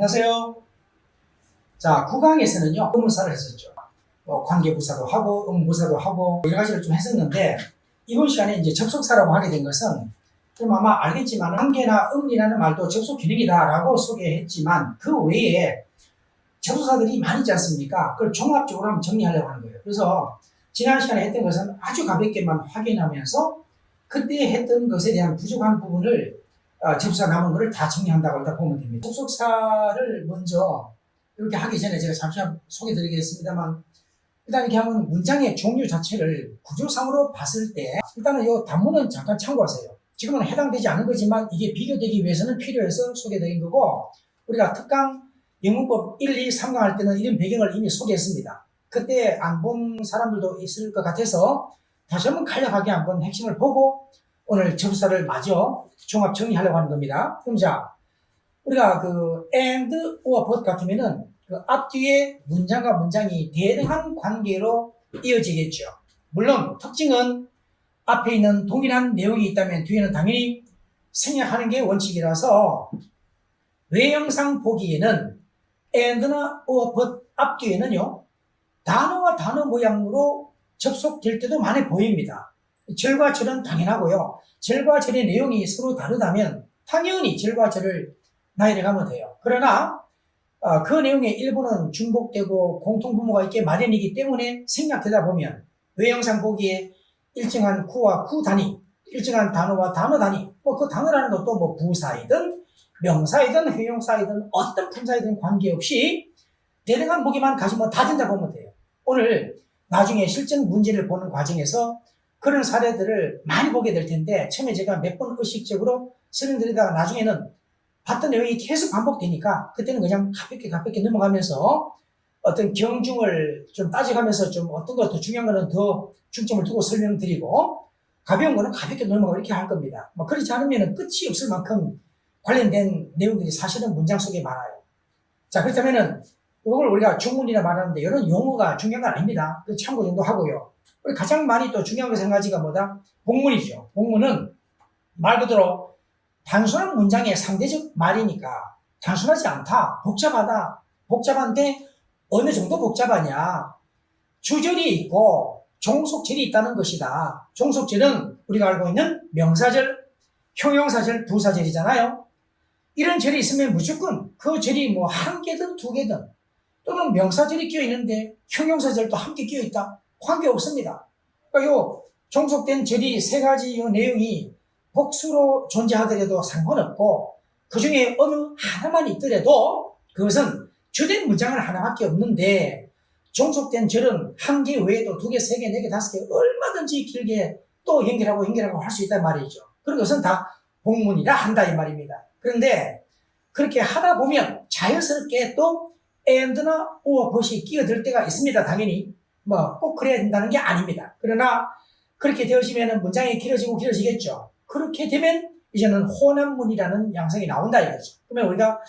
안녕하세요. 자, 9강에서는요, 의문사를 했었죠. 관계부사도 하고, 의문부사도 하고, 여러 가지를 좀 했었는데, 이번 시간에 이제 접속사라고 하게 된 것은, 좀 아마 알겠지만, 관계나 의문이라는 말도 접속 기능이다라고 소개했지만, 그 외에 접속사들이 많이 있지 않습니까? 그걸 종합적으로 한번 정리하려고 하는 거예요. 그래서, 지난 시간에 했던 것은 아주 가볍게만 확인하면서, 그때 했던 것에 대한 부족한 부분을 접속사 남은 거를 다 정리한다고 일단 보면 됩니다. 접속사를 먼저 이렇게 하기 전에 제가 잠시만 소개해 드리겠습니다만, 일단 이렇게 하면 문장의 종류 자체를 구조상으로 봤을 때 일단은 이 단문은 잠깐 참고하세요. 지금은 해당되지 않은 거지만 이게 비교되기 위해서는 필요해서 소개해 드린 거고, 우리가 특강 영문법 1, 2, 3강 할 때는 이런 배경을 이미 소개했습니다. 그때 안 본 사람들도 있을 것 같아서 다시 한번 간략하게 한번 핵심을 보고 오늘 접속사를 마저 종합 정리하려고 하는 겁니다. 그럼 자, 우리가 그 and, or, but 같으면은 그 앞뒤에 문장과 문장이 대등한 관계로 이어지겠죠. 물론 특징은 앞에 있는 동일한 내용이 있다면 뒤에는 당연히 생략하는 게 원칙이라서 외형상 보기에는 and나 or, but 앞뒤에는요, 단어와 단어 모양으로 접속될 때도 많이 보입니다. 절과 절은 당연하고요. 절과 절의 내용이 서로 다르다면 당연히 절과 절을 나열해 가면 돼요. 그러나 그 내용의 일부는 중복되고 공통부모가 있게 마련이기 때문에 생략되다 보면 외형상 보기에 일정한 구와 구 단위, 일정한 단어와 단어 단위, 그 단어라는 것도 부사이든 명사이든 회용사이든 어떤 품사이든 관계없이 대등한 보기만 가지면 다 된다 보면 돼요. 오늘 나중에 실전 문제를 보는 과정에서 그런 사례들을 많이 보게 될 텐데, 처음에 제가 몇 번 의식적으로 설명드리다가 나중에는 봤던 내용이 계속 반복되니까 그때는 그냥 가볍게 넘어가면서 어떤 경중을 좀 따져가면서 좀 어떤 것도 중요한 거는 더 중점을 두고 설명드리고 가벼운 거는 가볍게 넘어가고 이렇게 할 겁니다. 그렇지 않으면 끝이 없을 만큼 관련된 내용들이 사실은 문장 속에 많아요. 자, 그렇다면은 이걸 우리가 중문이라 말하는데 이런 용어가 중요한 건 아닙니다. 그 참고 정도 하고요. 우리 가장 많이 또 중요한 것은 한 가지가 뭐다? 복문이죠. 복문은 말 그대로 단순한 문장의 상대적 말이니까 단순하지 않다, 복잡하다. 복잡한데 어느 정도 복잡하냐? 주절이 있고 종속절이 있다는 것이다. 종속절은 우리가 알고 있는 명사절, 형용사절, 부사절이잖아요. 이런 절이 있으면 무조건 그 절이 한 개든 두 개든 또는 명사절이 끼어있는데 형용사절도 함께 끼어있다. 관계없습니다. 그러니까 요 종속된 절이 세 가지 요 내용이 복수로 존재하더라도 상관없고 그 중에 어느 하나만 있더라도 그것은 주된 문장은 하나밖에 없는데 종속된 절은 한 개 외에도 두 개, 세 개, 네 개, 다섯 개 얼마든지 길게 또 연결하고 할 수 있단 말이죠. 그런 것은 다 복문이라 한다 이 말입니다. 그런데 그렇게 하다 보면 자연스럽게 또 and나 or, but이 끼어들 때가 있습니다. 당연히 꼭 그래야 된다는 게 아닙니다. 그러나 그렇게 되어지면 문장이 길어지겠죠. 그렇게 되면 이제는 혼합문이라는 양상이 나온다 이거죠. 그러면 우리가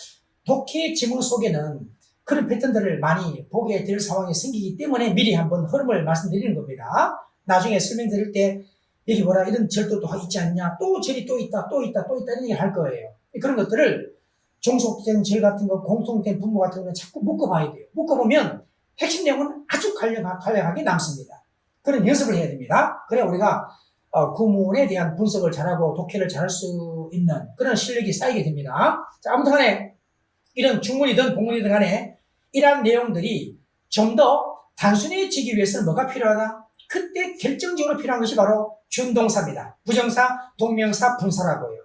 독해 지문 속에는 그런 패턴들을 많이 보게 될 상황이 생기기 때문에 미리 한번 흐름을 말씀드리는 겁니다. 나중에 설명드릴 때 여기 이런 절도 또 있지 않냐, 또 절이 또 있다 이런 얘기 할 거예요. 그런 것들을 종속된 절 같은 거, 공통된 분모 같은 거는 자꾸 묶어봐야 돼요. 묶어보면 핵심 내용은 아주 간략하게 남습니다. 그런 연습을 해야 됩니다. 그래야 우리가 구문에 대한 분석을 잘하고 독해를 잘할 수 있는 그런 실력이 쌓이게 됩니다. 자, 아무튼 간에 이런 중문이든 복문이든 간에 이러한 내용들이 좀 더 단순해지기 위해서는 뭐가 필요하다? 그때 결정적으로 필요한 것이 바로 준동사입니다. 부정사, 동명사, 분사라고요.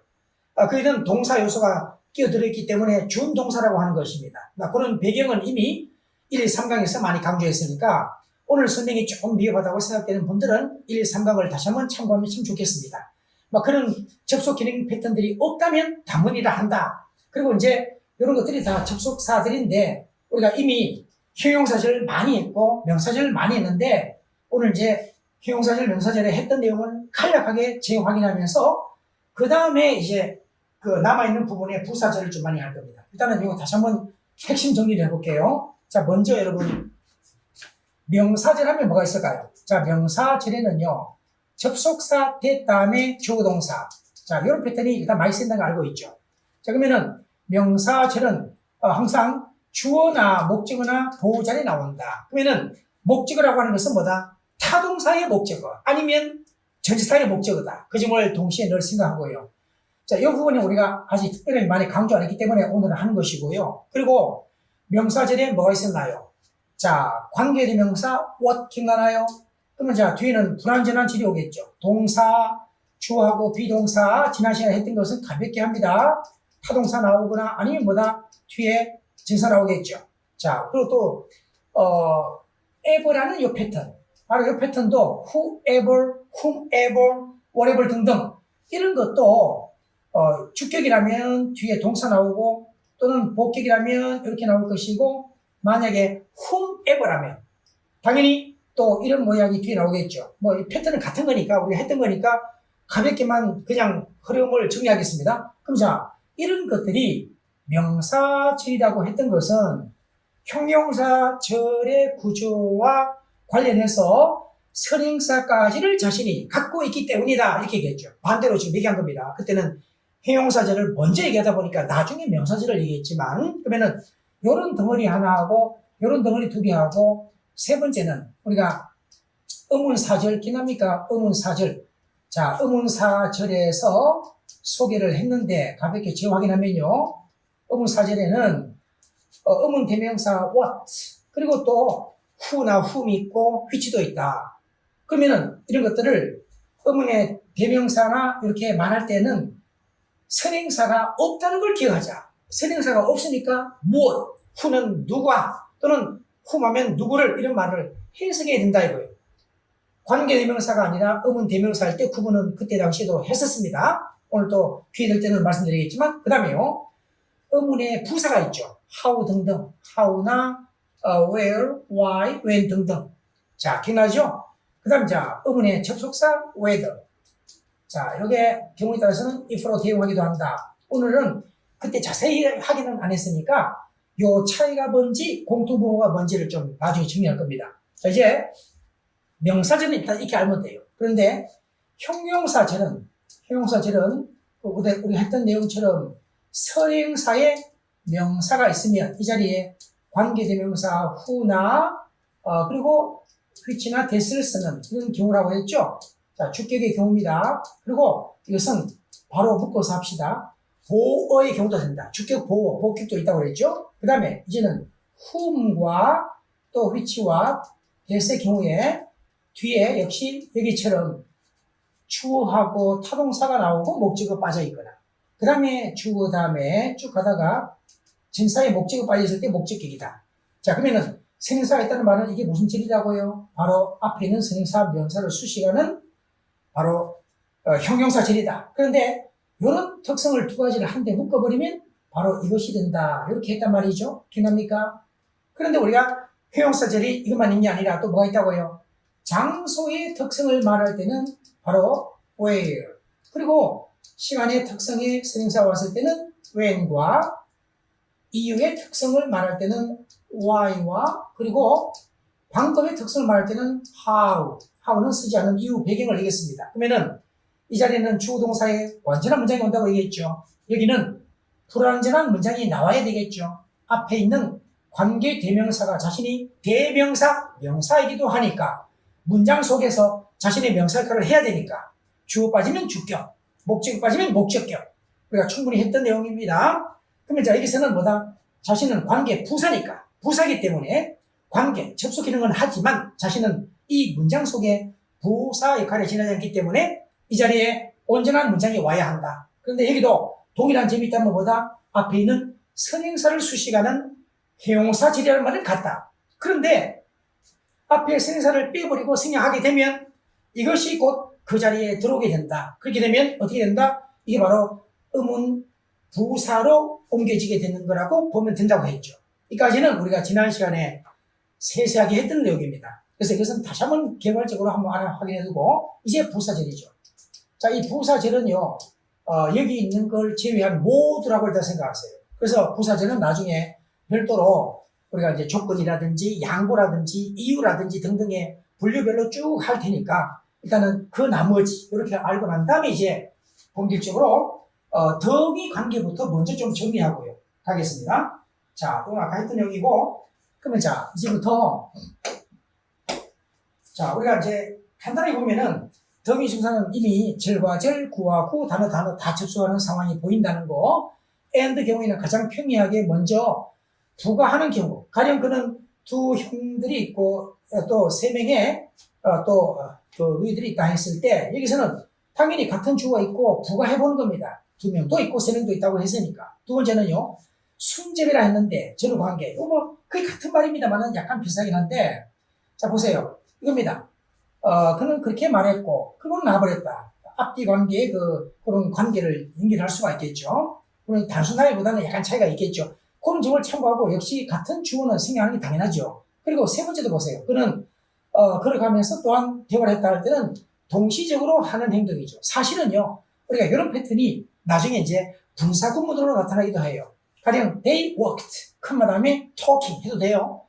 그에는 동사 요소가 끼어들어있기 때문에 준동사라고 하는 것입니다. 그런 배경은 이미 1, 2, 3강에서 많이 강조했으니까 오늘 설명이 조금 미흡하다고 생각되는 분들은 1, 2, 3강을 다시 한번 참고하면 참 좋겠습니다. 그런 접속 기능 패턴들이 없다면 단문이라 한다. 그리고 이제 이런 것들이 다 접속사들인데 우리가 이미 형용사절 많이 했고 명사절 많이 했는데 오늘 이제 형용사절, 명사절에 했던 내용을 간략하게 재확인하면서 그 다음에 이제 그 남아있는 부분에 부사절을 좀 많이 할 겁니다. 일단은 이거 다시 한번 핵심 정리를 해볼게요. 자, 먼저 여러분 명사절 하면 뭐가 있을까요? 자, 명사절에는요 접속사 대 다음에 주어동사. 자, 이런 패턴이 일단 많이 쓴다는 거 알고 있죠. 자, 그러면은 명사절은 항상 주어나 목적어나 보호자리 나온다. 그러면은 목적어라고 하는 것은 뭐다? 타동사의 목적어 아니면 전치사의 목적어다. 그 점을 동시에 늘 생각하고요. 자, 이 부분은 우리가 아직 특별히 많이 강조 안 했기 때문에 오늘은 하는 것이고요. 그리고 명사절에 뭐가 있었나요? 자, 관계대명사 what 기억나나요? 그러면 자, 뒤에는 불완전한 질이 오겠죠. 동사, 주어하고 비동사, 지난 시간에 했던 것은 가볍게 합니다. 타동사 나오거나 아니면 뭐다? 뒤에 증사 나오겠죠. 자, 그리고 또, ever라는 이 패턴. 바로 이 패턴도 whoever, whomever, whatever 등등. 이런 것도, 주격이라면 뒤에 동사 나오고 또는 복격이라면 이렇게 나올 것이고 만약에 whomever라면 당연히 또 이런 모양이 뒤에 나오겠죠. 뭐 이 패턴은 같은 거니까 우리가 했던 거니까 가볍게만 그냥 흐름을 정리하겠습니다. 그럼 자, 이런 것들이 명사절이라고 했던 것은 형용사절의 구조와 관련해서 선행사까지를 자신이 갖고 있기 때문이다. 이렇게 얘기했죠. 반대로 지금 얘기한 겁니다. 그때는 형용사절을 먼저 얘기하다 보니까 나중에 명사절을 얘기했지만 그러면은 요런 덩어리 하나하고 요런 덩어리 두 개하고 세 번째는 우리가 의문사절 기납니까? 의문사절. 자, 의문사절에서 소개를 했는데 가볍게 재확인하면요. 의문사절에는 의문대명사 what 그리고 또 who나 whom 있고 which도 있다. 그러면은 이런 것들을 의문의 대명사나 이렇게 말할 때는 선행사가 없다는 걸 기억하자. 선행사가 없으니까 무엇, who는 누가 또는 whom하면 누구를 이런 말을 해석해야 된다 이거예요. 관계대명사가 아니라 의문대명사 할 때 구분은 그때 당시에도 했었습니다. 오늘 또 기회 될 때는 말씀드리겠지만 그 다음에요. 의문의 부사가 있죠. how 등등, how나 where, why, when 등등. 자, 기억나죠? 그 다음 자, 의문의 접속사 whether. 자, 요게 경우에 따라서는 if로 대용하기도 한다. 오늘은 그때 자세히 하기는 안 했으니까 요 차이가 뭔지 공통분모가 뭔지를 좀 나중에 정리할 겁니다. 자, 이제 명사절은 일단 이렇게 알면 돼요. 그런데 형용사절은 우리가 했던 내용처럼 선행사에 명사가 있으면 이 자리에 관계대명사 who나 그리고 which나 that을 쓰는 이런 경우라고 했죠. 자, 주격의 경우입니다. 그리고 이것은 바로 묶어서 합시다. 보어의 경우도 된다. 주격 보어, 복격도 있다고 그랬죠. 그 다음에 이제는 whom과 또 which와 that의 경우에 뒤에 역시 여기처럼 주어하고 타동사가 나오고 목적어 빠져 있거나 그 다음에 주어 다음에 쭉 가다가 진사의 목적어 빠져 있을 때 목적격이다. 자, 그러면은 선행사가 있다는 말은 이게 무슨 질이라고요? 바로 앞에 있는 선행사 명사를 수식하는 바로 형용사절이다. 그런데 이런 특성을 두 가지를 한데 묶어버리면 바로 이것이 된다. 이렇게 했단 말이죠. 기억납니까? 그런데 우리가 형용사절이 이것만 있는 게 아니라 또 뭐가 있다고요? 장소의 특성을 말할 때는 바로 where 그리고 시간의 특성의 선행사가 왔을 때는 when과 이유의 특성을 말할 때는 why와 그리고 방법의 특성을 말할 때는 how는 쓰지 않는 이유 배경을 얘기했습니다. 그러면은 이 자리에는 주어 동사의 완전한 문장이 온다고 얘기했죠. 여기는 불완전한 문장이 나와야 되겠죠. 앞에 있는 관계 대명사가 자신이 대명사, 명사이기도 하니까 문장 속에서 자신의 명사 역할을 해야 되니까 주어 빠지면 주격, 목적어 빠지면 목적격. 우리가 충분히 했던 내용입니다. 그러면 자 여기서는 뭐다? 자신은 관계 부사니까 부사기 때문에 관계, 접속 기능은 하지만 자신은 이 문장 속에 부사 역할을 지나지 않기 때문에 이 자리에 온전한 문장이 와야 한다. 그런데 여기도 동일한 점이 있다면 뭐다? 앞에 있는 선행사를 수식하는 형용사절이라는 말을 갖다. 그런데 앞에 선행사를 빼버리고 생략하게 되면 이것이 곧 그 자리에 들어오게 된다. 그렇게 되면 어떻게 된다? 이게 바로 의문 부사로 옮겨지게 되는 거라고 보면 된다고 했죠. 이까지는 우리가 지난 시간에 세세하게 했던 내용입니다. 그래서 이것은 다시 한번 개괄적으로 한번 확인해두고 이제 부사절이죠. 자, 이 부사절은요 여기 있는 걸 제외한 모두라고 일단 생각하세요. 그래서 부사절은 나중에 별도로 우리가 이제 조건이라든지 양보라든지 이유라든지 등등의 분류별로 쭉 할 테니까 일단은 그 나머지 이렇게 알고 난 다음에 이제 본격적으로 덩이 관계부터 먼저 좀 정리하고요 가겠습니다. 자, 오늘 아까 했던 내용이고, 그러면 자, 이제부터, 자, 우리가 이제 간단하게 보면은, 더미중사는 이미 절과 절, 구와 구, 단어 다 접수하는 상황이 보인다는 거, and 경우에는 가장 평이하게 먼저 부가하는 경우, 가령 그는 두 형들이 있고, 또 세 명의, 누이들이 있다 했을 때, 여기서는 당연히 같은 주어가 있고, 부가해보는 겁니다. 두 명도 있고, 세 명도 있다고 했으니까. 두 번째는요, 순접이라 했는데, 전후 관계. 이거 뭐, 거의 같은 말입니다만은 약간 비슷하긴 한데, 자, 보세요. 이겁니다. 그는 그렇게 말했고, 그건 나버렸다. 앞뒤 관계의 그런 관계를 연결할 수가 있겠죠. 물론 단순하기보다는 약간 차이가 있겠죠. 그런 점을 참고하고, 역시 같은 주어는 생략하는 게 당연하죠. 그리고 세 번째도 보세요. 그는, 걸어가면서 또한 대화를 했다 할 때는 동시적으로 하는 행동이죠. 사실은요, 우리가 이런 패턴이 나중에 이제 분사 구문으로 나타나기도 해요. 가령 they walked, 컴마 다음에 talking 해도 돼요.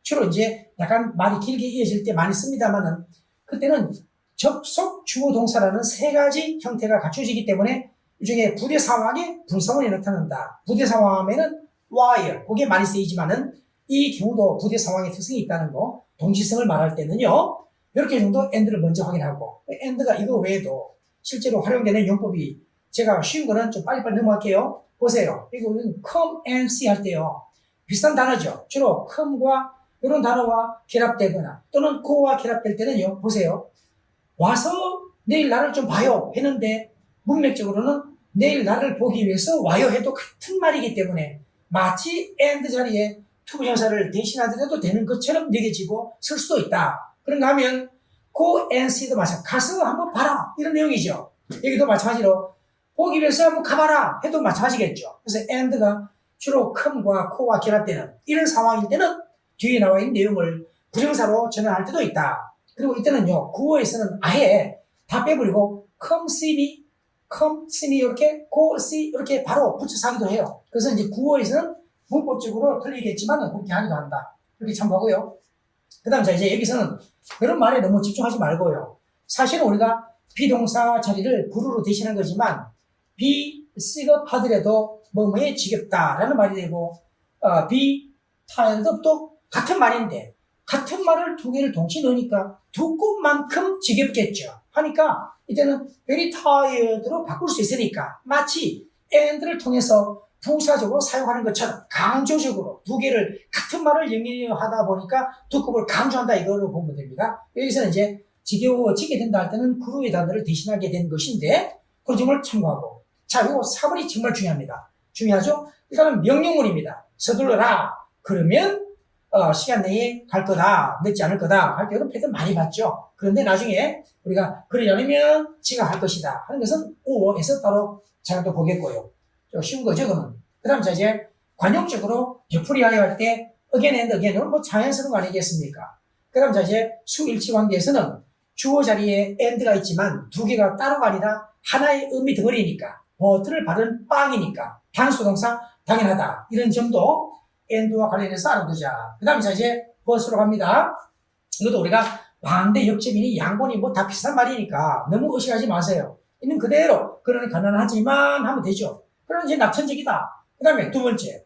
주로 이제 약간 말이 길게 이어질 때 많이 씁니다만은 그때는 접속 주어 동사라는 세 가지 형태가 갖춰지기 때문에 이 중에 부대 상황에 분사문이 나타난다. 부대 상황에는 while, 그게 많이 쓰이지만은 이 경우도 부대 상황의 특성이 있다는 거, 동시성을 말할 때는요, 이렇게 정도 and를 먼저 확인하고, and가 이거 외에도 실제로 활용되는 용법이 제가 쉬운 거는 좀 빨리빨리 넘어갈게요. 보세요. 이거는 come and see 할 때요. 비슷한 단어죠. 주로 come과 이런 단어와 결합되거나 또는 go와 결합될 때는요. 보세요. 와서 내일 나를 좀 봐요 했는데 문맥적으로는 내일 나를 보기 위해서 와요 해도 같은 말이기 때문에 마치 and 자리에 투부정사를 대신하더라도 되는 것처럼 여겨지고 쓸 수도 있다. 그런가 하면 go and see도 마찬가지. 가서 한번 봐라 이런 내용이죠. 여기도 마찬가지로 보기 위해서 한번 가봐라 해도 마찬가지겠죠. 그래서 and가 주로 come과 co와 결합되는 이런 상황일 때는 뒤에 나와 있는 내용을 부정사로 전환할 때도 있다. 그리고 이때는요, 구어에서는 아예 다 빼버리고 come see me 이렇게 go see 이렇게 바로 붙여서 하기도 해요. 그래서 이제 구어에서는 문법적으로 틀리겠지만 그렇게 하기도 한다. 그렇게 참고하고요. 그 다음 자 이제 여기서는 그런 말에 너무 집중하지 말고요. 사실은 우리가 비동사 자리를 구루로 대신한 거지만 비식업하더라도 뭐뭐에 지겹다라는 말이 되고 be tired up도 같은 말인데 같은 말을 두 개를 동시에 넣으니까 두 곳만큼 지겹겠죠. 하니까 이때는 very tired로 바꿀 수 있으니까 마치 and를 통해서 부사적으로 사용하는 것처럼 강조적으로 두 개를 같은 말을 연결하다 보니까 두 곱을 강조한다 이걸로 보면 됩니다. 여기서는 이제 지겨워지게 된다 할 때는 구루의 단어를 대신하게 된 것인데 그 점을 참고하고 자 이거 4번이 정말 중요합니다. 중요하죠? 일단은 명령문입니다. 서둘러라. 그러면 시간 내에 갈 거다, 늦지 않을 거다 할 때 이런 패턴 많이 봤죠. 그런데 나중에 우리가 그러지 않으면 지가 할 것이다 하는 것은 5에서 따로 잘 또 보겠고요. 좀 쉬운 거죠, 그러면. 그 다음, 자, 이제, 관용적으로 되풀이하여 할 때, again and again은 뭐 자연스러운 거 아니겠습니까? 그 다음, 자, 이제, 수일치 관계에서는 주어 자리에 and가 있지만 두 개가 따로가 아니라 하나의 의미 덩어리니까, 버트를 받은 빵이니까, 단수동사 당연하다. 이런 점도 and와 관련해서 알아두자. 그 다음, 자, 이제, 버스로 갑니다. 이것도 우리가 반대 역접이니 양본이 뭐 다 비슷한 말이니까 너무 의식하지 마세요. 있는 그대로, 그러는 가난하지만 하면 되죠. 그럼 이제 낙천적이다. 그 다음에 두 번째.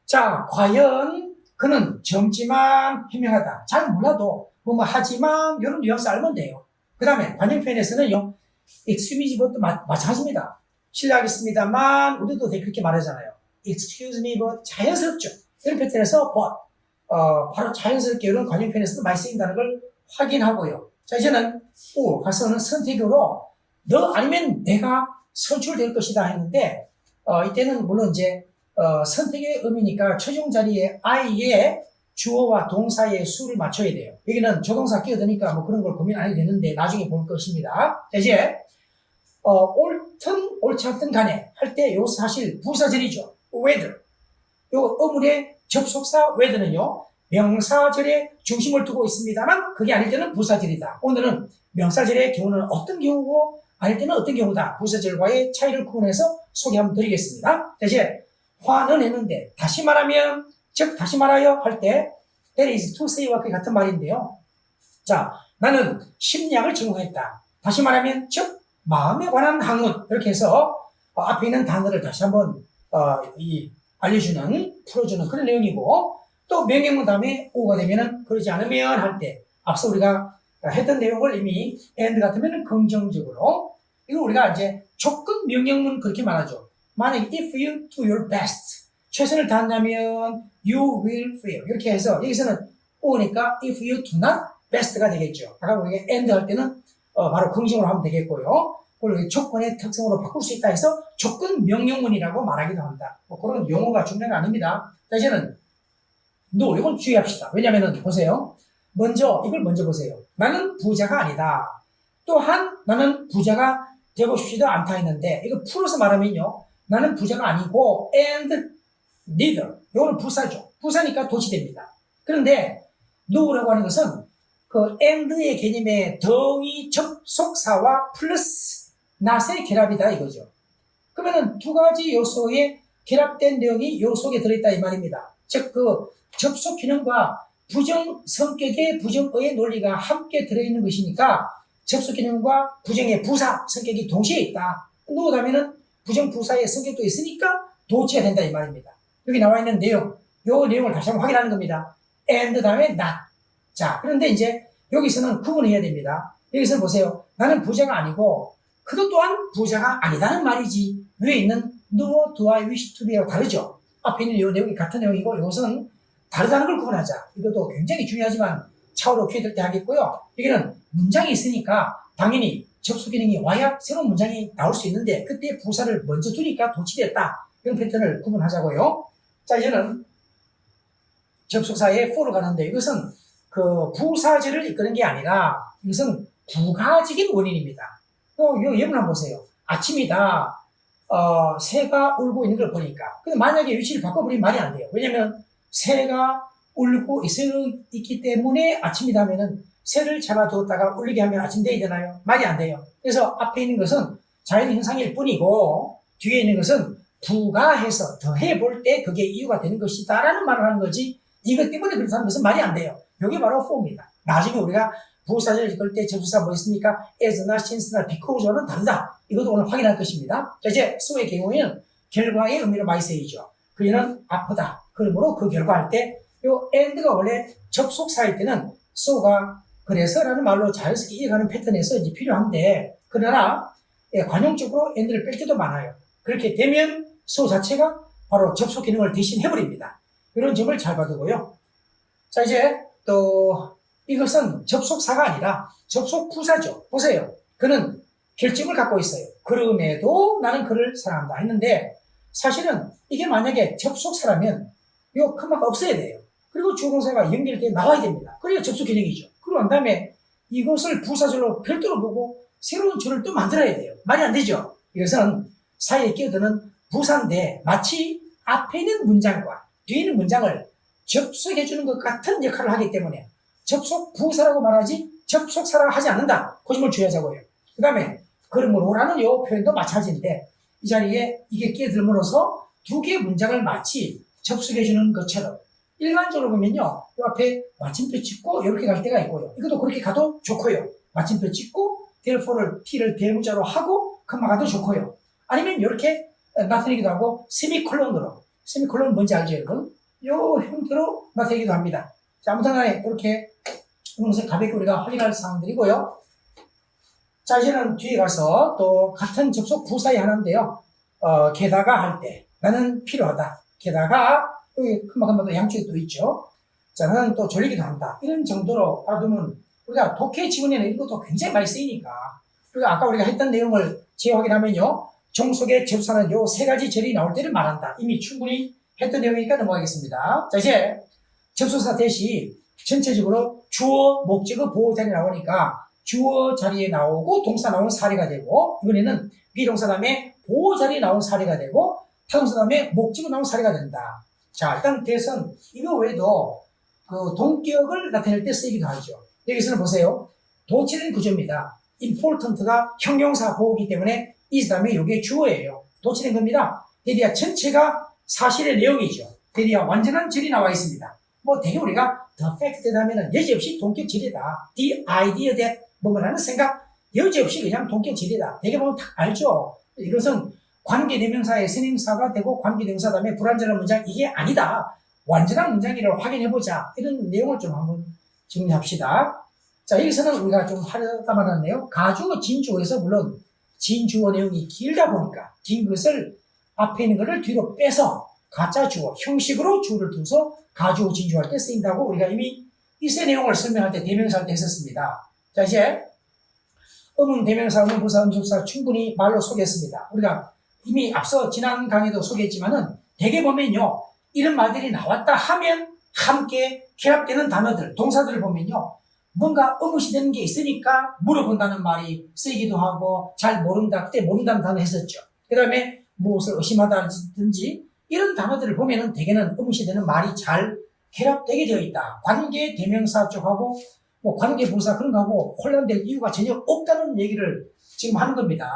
자, 과연 그는 젊지만 현명하다. 잘 몰라도 뭐 하지만 이런 뉘앙스 알면 돼요. 그 다음에 관용 표현에서는요. excuse me but도 마찬가지입니다. 실례하겠습니다만 우리도 되게 그렇게 말하잖아요. excuse me but 자연스럽죠. 이런 패턴에서 but 바로 자연스럽게 이런 관용 표현에서도 많이 쓰인다는 걸 확인하고요. 자 이제는 가서는 선택으로 너 아니면 내가 선출될 것이다 했는데 이때는 물론 이제 선택의 의미니까 최종 자리에 I의 주어와 동사의 수를 맞춰야 돼요. 여기는 조동사 끼어드니까 뭐 그런 걸 고민 안 해도 되는데 나중에 볼 것입니다. 자, 이제 옳든 옳지 않든 간에 할 때 요 사실 부사절이죠. whether. 요 어물의 접속사 whether는요. 명사절에 중심을 두고 있습니다만 그게 아닐 때는 부사절이다. 오늘은 명사절의 경우는 어떤 경우고 아닐 때는 어떤 경우다. 부사절과의 차이를 구분해서 소개 한번 드리겠습니다. 자, 이제 화는 했는데 다시 말하면 즉 다시 말하여 할 때 that is to say와 같은 말인데요. 자, 나는 심리학을 전공했다. 다시 말하면 즉 마음에 관한 학문 이렇게 해서 앞에 있는 단어를 다시 한번 이 알려주는, 풀어주는 그런 내용이고, 또 명령문 다음에 오가 되면은 그러지 않으면 할 때, 앞서 우리가 했던 내용을 이미 and 같으면은 긍정적으로, 이거 우리가 이제 조건 명령문 그렇게 말하죠. 만약에 if you do your best, 최선을 다한다면 you will fail. 이렇게 해서 여기서는 오니까 if you do not best가 되겠죠. 아까 우리가 and 할 때는 바로 긍정으로 하면 되겠고요. 그리고 조건의 특성으로 바꿀 수 있다 해서 조건 명령문이라고 말하기도 한다. 뭐 그런 용어가 중요한 거 아닙니다. 자, 이제는 이건 주의합시다. 왜냐면은 보세요. 이걸 먼저 보세요. 나는 부자가 아니다. 또한 나는 부자가 되고 싶지도 않다 했는데 이거 풀어서 말하면요. 나는 부자가 아니고 and neither. 이거는 부사죠. 부사니까 도치됩니다. 그런데 no라고 하는 것은 그 and의 개념의 덩이 접속사와 플러스 not의 결합이다 이거죠. 그러면은 두 가지 요소의 결합된 내용이 요 속에 들어있다 이 말입니다. 즉 그 접속 기능과 부정 성격의 부정어의 논리가 함께 들어있는 것이니까 접속 기능과 부정의 부사 성격이 동시에 있다. 누구다면은 부정 부사의 성격도 있으니까 도치가 된다 이 말입니다. 여기 나와 있는 내용, 요 내용을 다시 한번 확인하는 겁니다. and 다음에 not. 자, 그런데 이제 여기서는 구분해야 됩니다. 여기서 보세요. 나는 부자가 아니고 그도 또한 부자가 아니다는 말이지. 위에 있는 no, do I wish to be하고 다르죠. 앞에 있는 이 내용이 같은 내용이고 이것은 다르다는 걸 구분하자. 이것도 굉장히 중요하지만 차후로 기회 될 때 하겠고요. 여기는 문장이 있으니까 당연히 접속 기능이 와야 새로운 문장이 나올 수 있는데 그때 부사를 먼저 두니까 도치됐다. 이런 패턴을 구분하자고요. 자, 이제는 접속사에 for로 가는데 이것은 그 부사절을 이끄는 게 아니라 이것은 부가적인 원인입니다. 요 예문 한번 보세요. 아침이다. 새가 울고 있는 걸 보니까. 근데 만약에 위치를 바꿔버리면 말이 안 돼요. 왜냐면 새가 울고 있기 때문에 아침이다 하면은 새를 잡아두었다가 울리게 하면 아침 돼야 되나요? 말이 안 돼요. 그래서 앞에 있는 것은 자연 현상일 뿐이고 뒤에 있는 것은 부가해서 더해볼 때 그게 이유가 되는 것이다 라는 말을 하는 거지 이것 때문에 그렇다는 것은 말이 안 돼요. 이게 바로 for입니다. 나중에 우리가 부사절 읽을 때 접수사 뭐 있습니까? as나 since나 because와는 다르다. 이것도 오늘 확인할 것입니다. 자, 이제 so의 경우에는 결과의 의미로 많이 쓰이죠. 그녀는 아프다. 그러므로 그 결과 할 때 요 and가 원래 접속사일 때는 so가 그래서라는 말로 자연스럽게 이어가는 패턴에서 이제 필요한데 그러나 관용적으로 and를 뺄 때도 많아요. 그렇게 되면 so 자체가 바로 접속 기능을 대신해버립니다. 이런 점을 잘 봐두고요. 자, 이제 또 이것은 접속사가 아니라 접속부사죠. 보세요. 그는 결점을 갖고 있어요. 그럼에도 나는 그를 사랑한다 했는데 사실은 이게 만약에 접속사라면 요 컴마가 없어야 돼요. 그리고 주어동사가 연결돼 나와야 됩니다. 그래야 접속 기능이죠. 그리고 난 다음에 이것을 부사절로 별도로 보고 새로운 줄을 또 만들어야 돼요. 말이 안 되죠. 이것은 사이에 끼어드는 부사인데 마치 앞에 있는 문장과 뒤에 있는 문장을 접속해주는 것 같은 역할을 하기 때문에 접속 부사라고 말하지 접속사라고 하지 않는다. 그 점을 주의하자고요. 그 다음에 그러므로라는 요 표현도 마찬가지인데 이 자리에 이게 끼어들므로써 두 개의 문장을 마치 접속해주는 것처럼 일반적으로 보면요. 요 앞에 마침표 찍고 이렇게 갈 때가 있고요. 이것도 그렇게 가도 좋고요. 마침표 찍고 therefore를 t를 대문자로 하고 컴마 가도 좋고요. 아니면 이렇게 나타내기도 하고 세미콜론으로 세미콜론 뭔지 알죠 여러분? 요 형태로 나타내기도 합니다. 자, 아무튼 간에 이렇게 이것을 가볍게 우리가 확인할 사항들이고요. 자, 이제는 뒤에 가서 또 같은 접속 부사의 하나인데요. 게다가 할 때 나는 필요하다. 게다가 여기 컴마도 양쪽에 또 있죠. 자, 나는 또 졸리기도 한다. 이런 정도로 알아두면 우리가 독해 지문에는 이것도 굉장히 많이 쓰이니까 그리고 아까 우리가 했던 내용을 재확인하면요. 종속의 접사는 요 세 가지 절이 나올 때를 말한다. 이미 충분히 했던 내용이니까 넘어가겠습니다. 자, 이제 접속사 대시 전체적으로 주어, 목적어, 보호 자리에 나오니까 주어 자리에 나오고 동사 나온 사례가 되고 이번에는 비동사 다음에 보호 자리에 나온 사례가 되고 타동사 다음에 목적어 나온 사례가 된다. 자, 일단 대선 이거 외에도 그 동격을 나타낼 때 쓰이기도 하죠. 여기서는 보세요. 도치된 구조입니다. important가 형용사 보호이기 때문에 is 다음에 이게 주어예요. 도치된 겁니다. 대디아 전체가 사실의 내용이죠. 대디아 완전한 절이 나와 있습니다. 뭐 되게 우리가 the fact 하면은 여지없이 동격절이다. the idea that 뭐라는 생각 여지없이 그냥 동격절이다. 되게 보면 딱 알죠. 이것은 관계대명사의 선행사가 되고 관계대명사 다음에 불완전한 문장 이게 아니다. 완전한 문장이라고 확인해보자. 이런 내용을 좀 한번 정리합시다. 자, 여기서는 우리가 좀 하려다 말았네요. 가주어, 진주어에서 물론 진주어 내용이 길다 보니까 긴 것을 앞에 있는 것을 뒤로 빼서 가짜 주어, 형식으로 주어를 둬서 가주어, 진주할 때 쓰인다고 우리가 이미 이세 내용을 설명할 때 대명사 할 때 했었습니다. 자, 이제 음은 대명사, 음은 부사, 음속사 충분히 말로 소개했습니다. 우리가 이미 앞서 지난 강의도 소개했지만은 대개 보면요. 이런 말들이 나왔다 하면 함께 결합되는 단어들, 동사들을 보면요. 뭔가 의무시 되는 게 있으니까 물어본다는 말이 쓰이기도 하고 잘 모른다, 그때 모른다는 단어 했었죠. 그 다음에 무엇을 의심하다든지 이런 단어들을 보면은 대개는 의무시 되는 말이 잘 결합되게 되어 있다. 관계 대명사 쪽하고 뭐 관계 부사 그런 거하고 혼란될 이유가 전혀 없다는 얘기를 지금 하는 겁니다.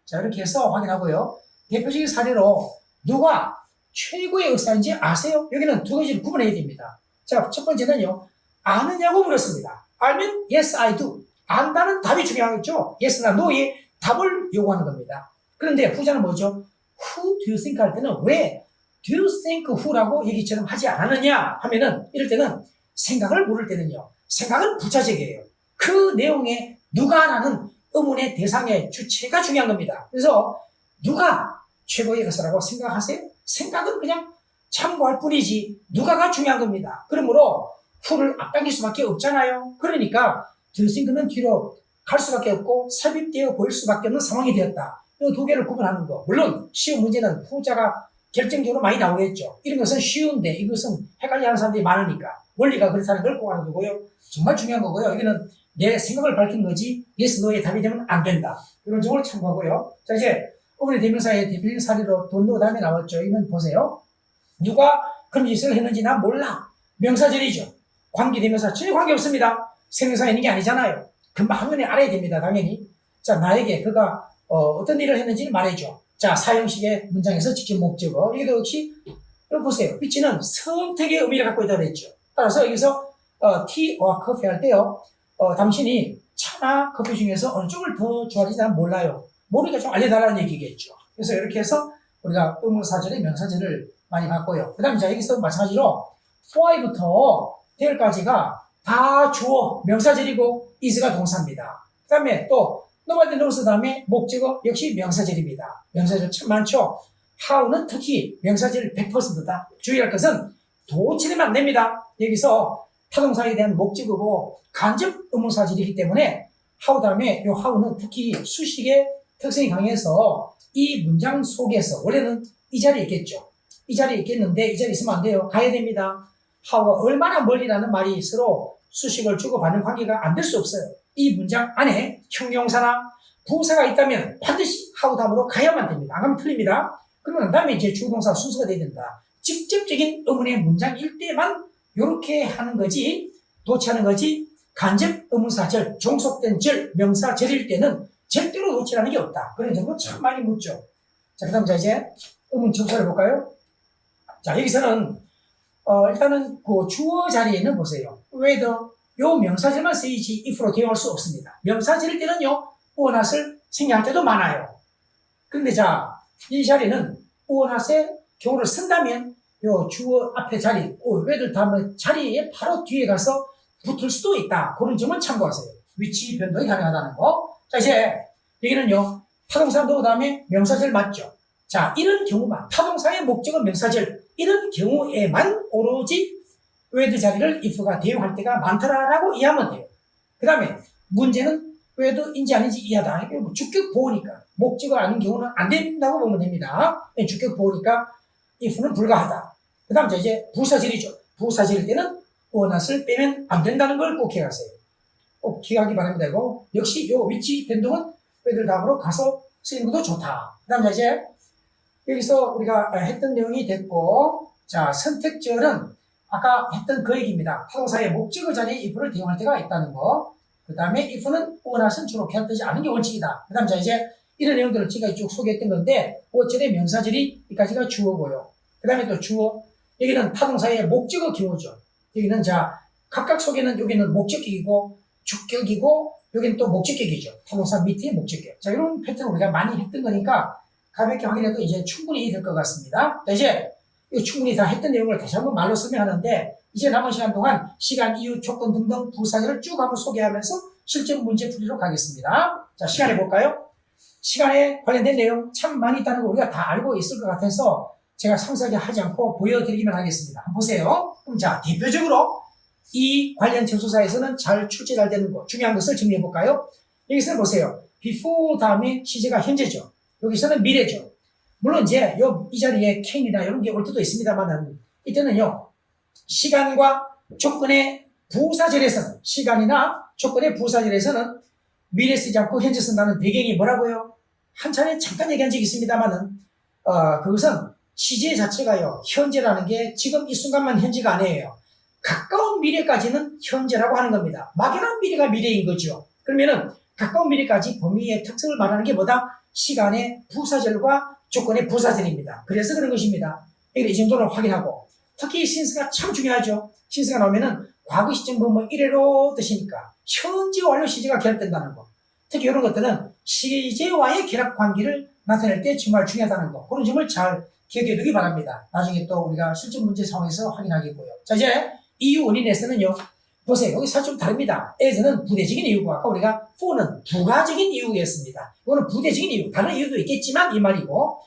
자, 이렇게 해서 확인하고요. 대표적인 사례로 누가 최고의 의사인지 아세요? 여기는 두 가지를 구분해야 됩니다. 자, 첫 번째는요. 아느냐고 물었습니다. 알면 yes, I do. 안다는 답이 중요하겠죠. yes나 no의 답을 요구하는 겁니다. 그런데 후자는 뭐죠? Who do you think 할 때는 왜 do you think who라고 얘기처럼 하지 않았느냐 하면은 이럴 때는 생각을 물을 때는요. 생각은 부차적이에요. 그 내용에 누가라는 의문의 대상의 주체가 중요한 겁니다. 그래서 누가 최고의 의사라고 생각하세요? 생각은 그냥 참고할 뿐이지 누가가 중요한 겁니다. 그러므로 who를 앞당길 수밖에 없잖아요. 그러니까 do you think는 뒤로 갈 수밖에 없고 삽입되어 보일 수밖에 없는 상황이 되었다. 이 두 개를 구분하는 거. 물론 쉬운 문제는 후자가 결정적으로 많이 나오겠죠. 이런 것은 쉬운데 이것은 헷갈려하는 사람들이 많으니까 원리가 그렇다는 걸 꼭 하는 거고요. 정말 중요한 거고요. 이거는 내 생각을 밝힌 거지 yes, no의 답이 되면 안 된다. 이런 점을 참고하고요. 자, 이제 어머니 대명사의 대표적인 사례로 돈노 다음에 나왔죠. 이건 보세요. 누가 그런 짓을 했는지 난 몰라. 명사절이죠. 관계대명사 전혀 관계없습니다. 생명사가 있는 게 아니잖아요. 금방 한눈에 알아야 됩니다. 당연히. 자, 나에게 그가 어떤 일을 했는지를 말해줘. 자, 사형식의 문장에서 직접 목적어. 여기도 역시 여기 보세요. 위치는 선택의 의미를 갖고 있다고 했죠. 따라서 여기서 티와 커피 할 때요. 당신이 차나 커피 중에서 어느 쪽을 더 좋아하는지 난 몰라요. 모르니까 좀 알려달라는 얘기겠죠. 그래서 이렇게 해서 우리가 의문사절의 명사절을 많이 봤고요. 그 다음에 자, 여기서 마찬가지로 why부터 there까지가 다 주어 명사절이고 is가 동사입니다. 그 다음에 또 nobody knows 다음에 목적어 역시 명사절입니다. 명사절 참 많죠. how는 특히 명사절 100%다. 주의할 것은 도치되면 안 됩니다. 여기서 타동사에 대한 목적어고 간접 의문사절이기 때문에 how 다음에 이 how는 특히 수식의 특성이 강해서 이 문장 속에서 원래는 이 자리에 있겠죠. 이 자리에 있겠는데 이 자리에 있으면 안 돼요. 가야 됩니다. how가 얼마나 멀리라는 말이 서로 수식을 주고받는 관계가 안 될 수 없어요. 이 문장 안에 형용사나 부사가 있다면 반드시 how 다음으로 가야만 됩니다. 안 가면 틀립니다. 그러면 그 다음에 이제 주동사 순서가 돼야 된다. 직접적인 의문의 문장일 때만 이렇게 하는 거지, 도치하는 거지, 간접 의문사절, 종속된 절, 명사절일 때는 절대로 도치라는 게 없다. 그런 점도 참 많이 묻죠. 자, 그 다음 자, 이제 의문 접수를 해볼까요? 자, 여기서는 일단은 그 주어 자리에는 보세요. whether 요 명사절만 쓰이지 if로 대용할 수 없습니다. 명사절일 때는요, 원hat을 생략할 때도 많아요. 그런데 자, 이 자리는 원hat의 경우를 쓴다면 요 주어 앞에 자리, whether 다음에 자리에 바로 뒤에 가서 붙을 수도 있다. 그런 점을 참고하세요. 위치 변동이 가능하다는 거. 자, 이제 여기는요, 타동사 너 다음에 명사절 맞죠? 자, 이런 경우만, 타동사의 목적은 명사절, 이런 경우에만 오로지 whether 자리를 if가 대용할 때가 많더라라고 이해하면 돼요. 그 다음에 문제는 whether인지 아닌지 이해하다. 뭐 주격 보호니까 목적어 아닌 경우는 안 된다고 보면 됩니다. 주격 보호니까 if는 불가하다. 그 다음 이제 부사절이죠. 부사절일 때는 원hat을 빼면 안 된다는 걸 꼭 기억하세요. 꼭 기억하기 바랍니다. 이거 역시 요 위치 변동은 whether 다음으로 가서 쓰이는 것도 좋다. 그 다음 이제 여기서 우리가 했던 내용이 됐고, 자, 선택절은 아까 했던 그 얘기입니다. 타동사의 목적어 자리에 if를 대용할 때가 있다는 거. 그 다음에 if는 원hat은 주로 결합되지 않은 게 원칙이다. 그 다음 자, 이제 이런 내용들을 제가 쭉 소개했던 건데, 5절의 명사절이 여기까지가 주어고요. 그 다음에 또 주어. 여기는 타동사의 목적어 기호죠. 여기는 자, 각각 속에는 여기는 목적격이고, 주격이고, 여기는 또 목적격이죠. 타동사 밑에 목적격. 자, 이런 패턴을 우리가 많이 했던 거니까, 가볍게 확인해도 이제 충분히 이해될 것 같습니다. 자, 이제 이거 충분히 다 했던 내용을 다시 한번 말로 설명하는데 이제 남은 시간 동안 시간, 이유, 조건 등등 부사절을 쭉 한번 소개하면서 실전 문제 풀이로 가겠습니다. 자, 시간해 볼까요? 시간에 관련된 내용 참 많이 있다는 거 우리가 다 알고 있을 것 같아서 제가 상세하게 하지 않고 보여드리기만 하겠습니다. 한번 보세요. 그럼 자, 대표적으로 이 관련 접속사에서는 잘 출제 잘 되는 거 중요한 것을 정리해 볼까요? 여기서는 보세요. before 다음에 시제가 현재죠. 여기서는 미래죠. 물론 이제 이 자리에 can이나 이런 게 올 때도 있습니다만은 이때는요. 시간과 조건의 부사절에서는 시간이나 조건의 부사절에서는 미래 쓰지 않고 현재 쓴다는 배경이 뭐라고요? 한 차례 잠깐 얘기한 적이 있습니다만은 그것은 시제 자체가요. 현재라는 게 지금 이 순간만 현재가 아니에요. 가까운 미래까지는 현재라고 하는 겁니다. 막연한 미래가 미래인 거죠. 그러면은 가까운 미래까지 범위의 특성을 말하는 게 뭐다? 시간의 부사절과 조건의 부사절입니다. 그래서 그런 것입니다. 이 정도를 확인하고 특히 신스가 참 중요하죠. 신스가 나오면은 과거 시점 뭐 이래로 뜻이니까 현재 완료 시제가 결합된다는 거. 특히 이런 것들은 시제와의 결합 관계를 나타낼 때 정말 중요하다는 거. 그런 점을 잘 기억해 두기 바랍니다. 나중에 또 우리가 실전 문제 상황에서 확인하겠고요. 자, 이제 이유 원인에서는요. 보세요. 여기 사실 좀 다릅니다. as는 부대적인 이유고 아까 우리가 for는 부가적인 이유였습니다. 이거는 부대적인 이유. 다른 이유도 있겠지만 이 말이고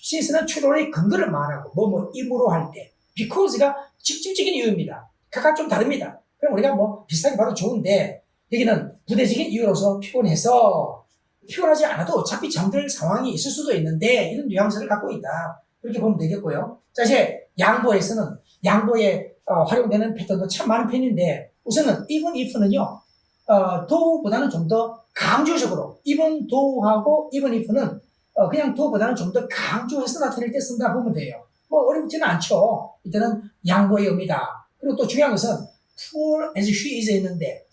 since는 추론의 근거를 말하고 임으로 할 때 because가 직접적인 이유입니다. 각각 좀 다릅니다. 그럼 우리가 비슷하게 봐도 좋은데 여기는 부대적인 이유로서 피곤하지 않아도 어차피 잠들 상황이 있을 수도 있는데 이런 뉘앙스를 갖고 있다. 그렇게 보면 되겠고요. 자, 이제 양보에서는 양보에 활용되는 패턴도 참 많은 편인데 우선은 even if는요. do보다는 좀 더 강조적으로 even do하고 even if는 그냥 do보다는 좀 더 강조해서 나타낼 때 쓴다 보면 돼요. 어렵지는 않죠. 이때는 양보의 의미다. 그리고 또 중요한 것은 poor as she is 했는데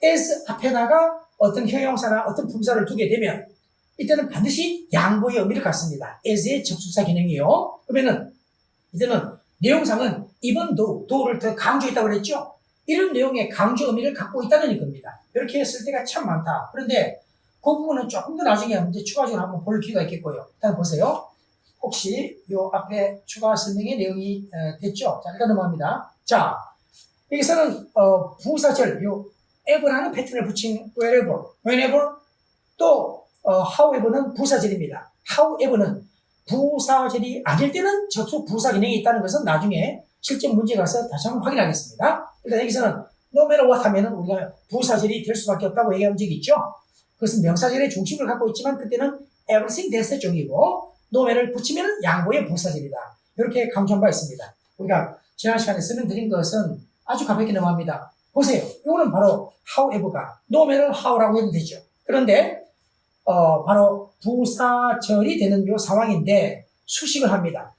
as 앞에다가 어떤 형용사나 어떤 품사를 두게 되면 이때는 반드시 양보의 의미를 갖습니다. as의 접속사 기능이요. 그러면은 이때는 내용상은 even do를 더 강조했다고 그랬죠. 이런 내용의 강조 의미를 갖고 있다는 겁니다. 이렇게 했을 때가 참 많다. 그런데 그 부분은 조금 더 나중에 이제 추가적으로 한번 볼 기회가 있겠고요. 일단 보세요. 혹시 요 앞에 추가 설명의 내용이 됐죠? 자, 일단 넘어갑니다. 자, 여기서는 부사절 요 ever라는 패턴을 붙인 whenever 또 however는 부사절입니다. however는 부사절이 아닐 때는 접속 부사 기능이 있다는 것은 나중에 실제 문제 가서 다시 한번 확인하겠습니다. 일단 여기서는 no matter what 하면은 우리가 부사절이 될 수밖에 없다고 얘기한 적이 있죠. 그것은 명사절의 중심을 갖고 있지만 그때는 everything 됐을 쪽이고 no matter를 붙이면은 양보의 부사절이다. 이렇게 강조한 바 있습니다. 우리가 지난 시간에 설명드린 것은 아주 가볍게 넘어갑니다. 보세요. 이거는 바로 however가 no matter how라고 해도 되죠. 그런데 바로 부사절이 되는 요 상황인데 수식을 합니다.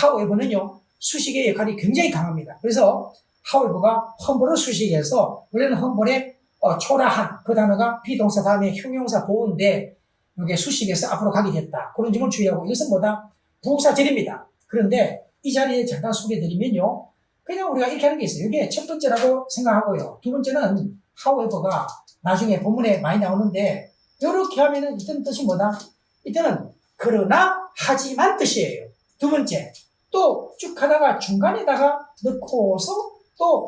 however는요 수식의 역할이 굉장히 강합니다. 그래서 however가 humble 수식에서 원래는 humble의 초라한 그 단어가 비동사 다음에 형용사 보호인데 이게 수식에서 앞으로 가게 됐다. 그런 점을 주의하고 이것은 뭐다? 부사절입니다. 그런데 이 자리에 잠깐 소개해드리면요. 그냥 우리가 이렇게 하는 게 있어요. 이게 첫 번째라고 생각하고요. 두 번째는 however가 나중에 본문에 많이 나오는데 이렇게 하면은 이때는 뜻이 뭐다? 이때는 그러나 하지만 뜻이에요. 두 번째 또 쭉 하다가 중간에다가 넣고서 또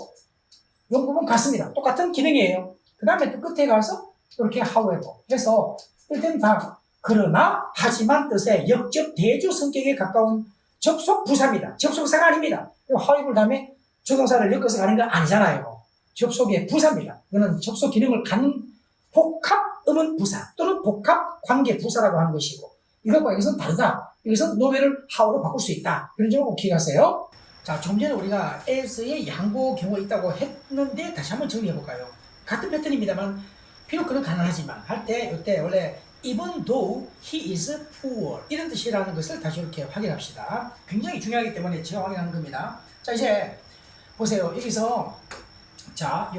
이 부분 같습니다. 똑같은 기능이에요. 그 다음에 또 끝에 가서 이렇게 however 해서 이때는 다 그러나 하지만 뜻의 역접 대조 성격에 가까운 접속 부사입니다. 접속사가 아닙니다. however 다음에 조동사를 엮어서 가는 건 아니잖아요. 접속의 부사입니다. 이거는 접속 기능을 갖는 복합 음은 부사 또는 복합 관계 부사라고 하는 것이고 이것과 이것은 다르다. 이것은 노매를 how로 바꿀 수 있다. 이런 점을 꼭 기억하세요. 자, 좀 전에 우리가 as의 양보 경우가 있다고 했는데 다시 한번 정리해볼까요? 같은 패턴입니다만 비록 그는 가능하지만 할 때 이때 원래 even though he is poor 이런 뜻이라는 것을 다시 이렇게 확인합시다. 굉장히 중요하기 때문에 제가 확인하는 겁니다. 자, 이제 보세요. 여기서 자,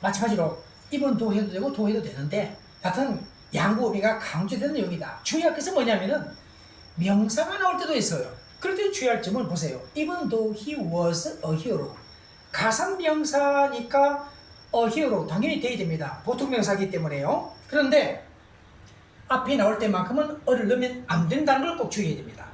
마찬가지로 even though 해도 되고 do 해도 되는데 같은 양보 의미가 강조되는 내용이다. 주의할 것은 뭐냐면은 명사가 나올 때도 있어요. 그럴 때 주의할 점을 보세요. Even though he was a hero. 가상명사니까 a hero 당연히 돼야 됩니다. 보통 명사이기 때문에요. 그런데 앞에 나올 때만큼은 어를 넣으면 안 된다는 걸 꼭 주의해야 됩니다.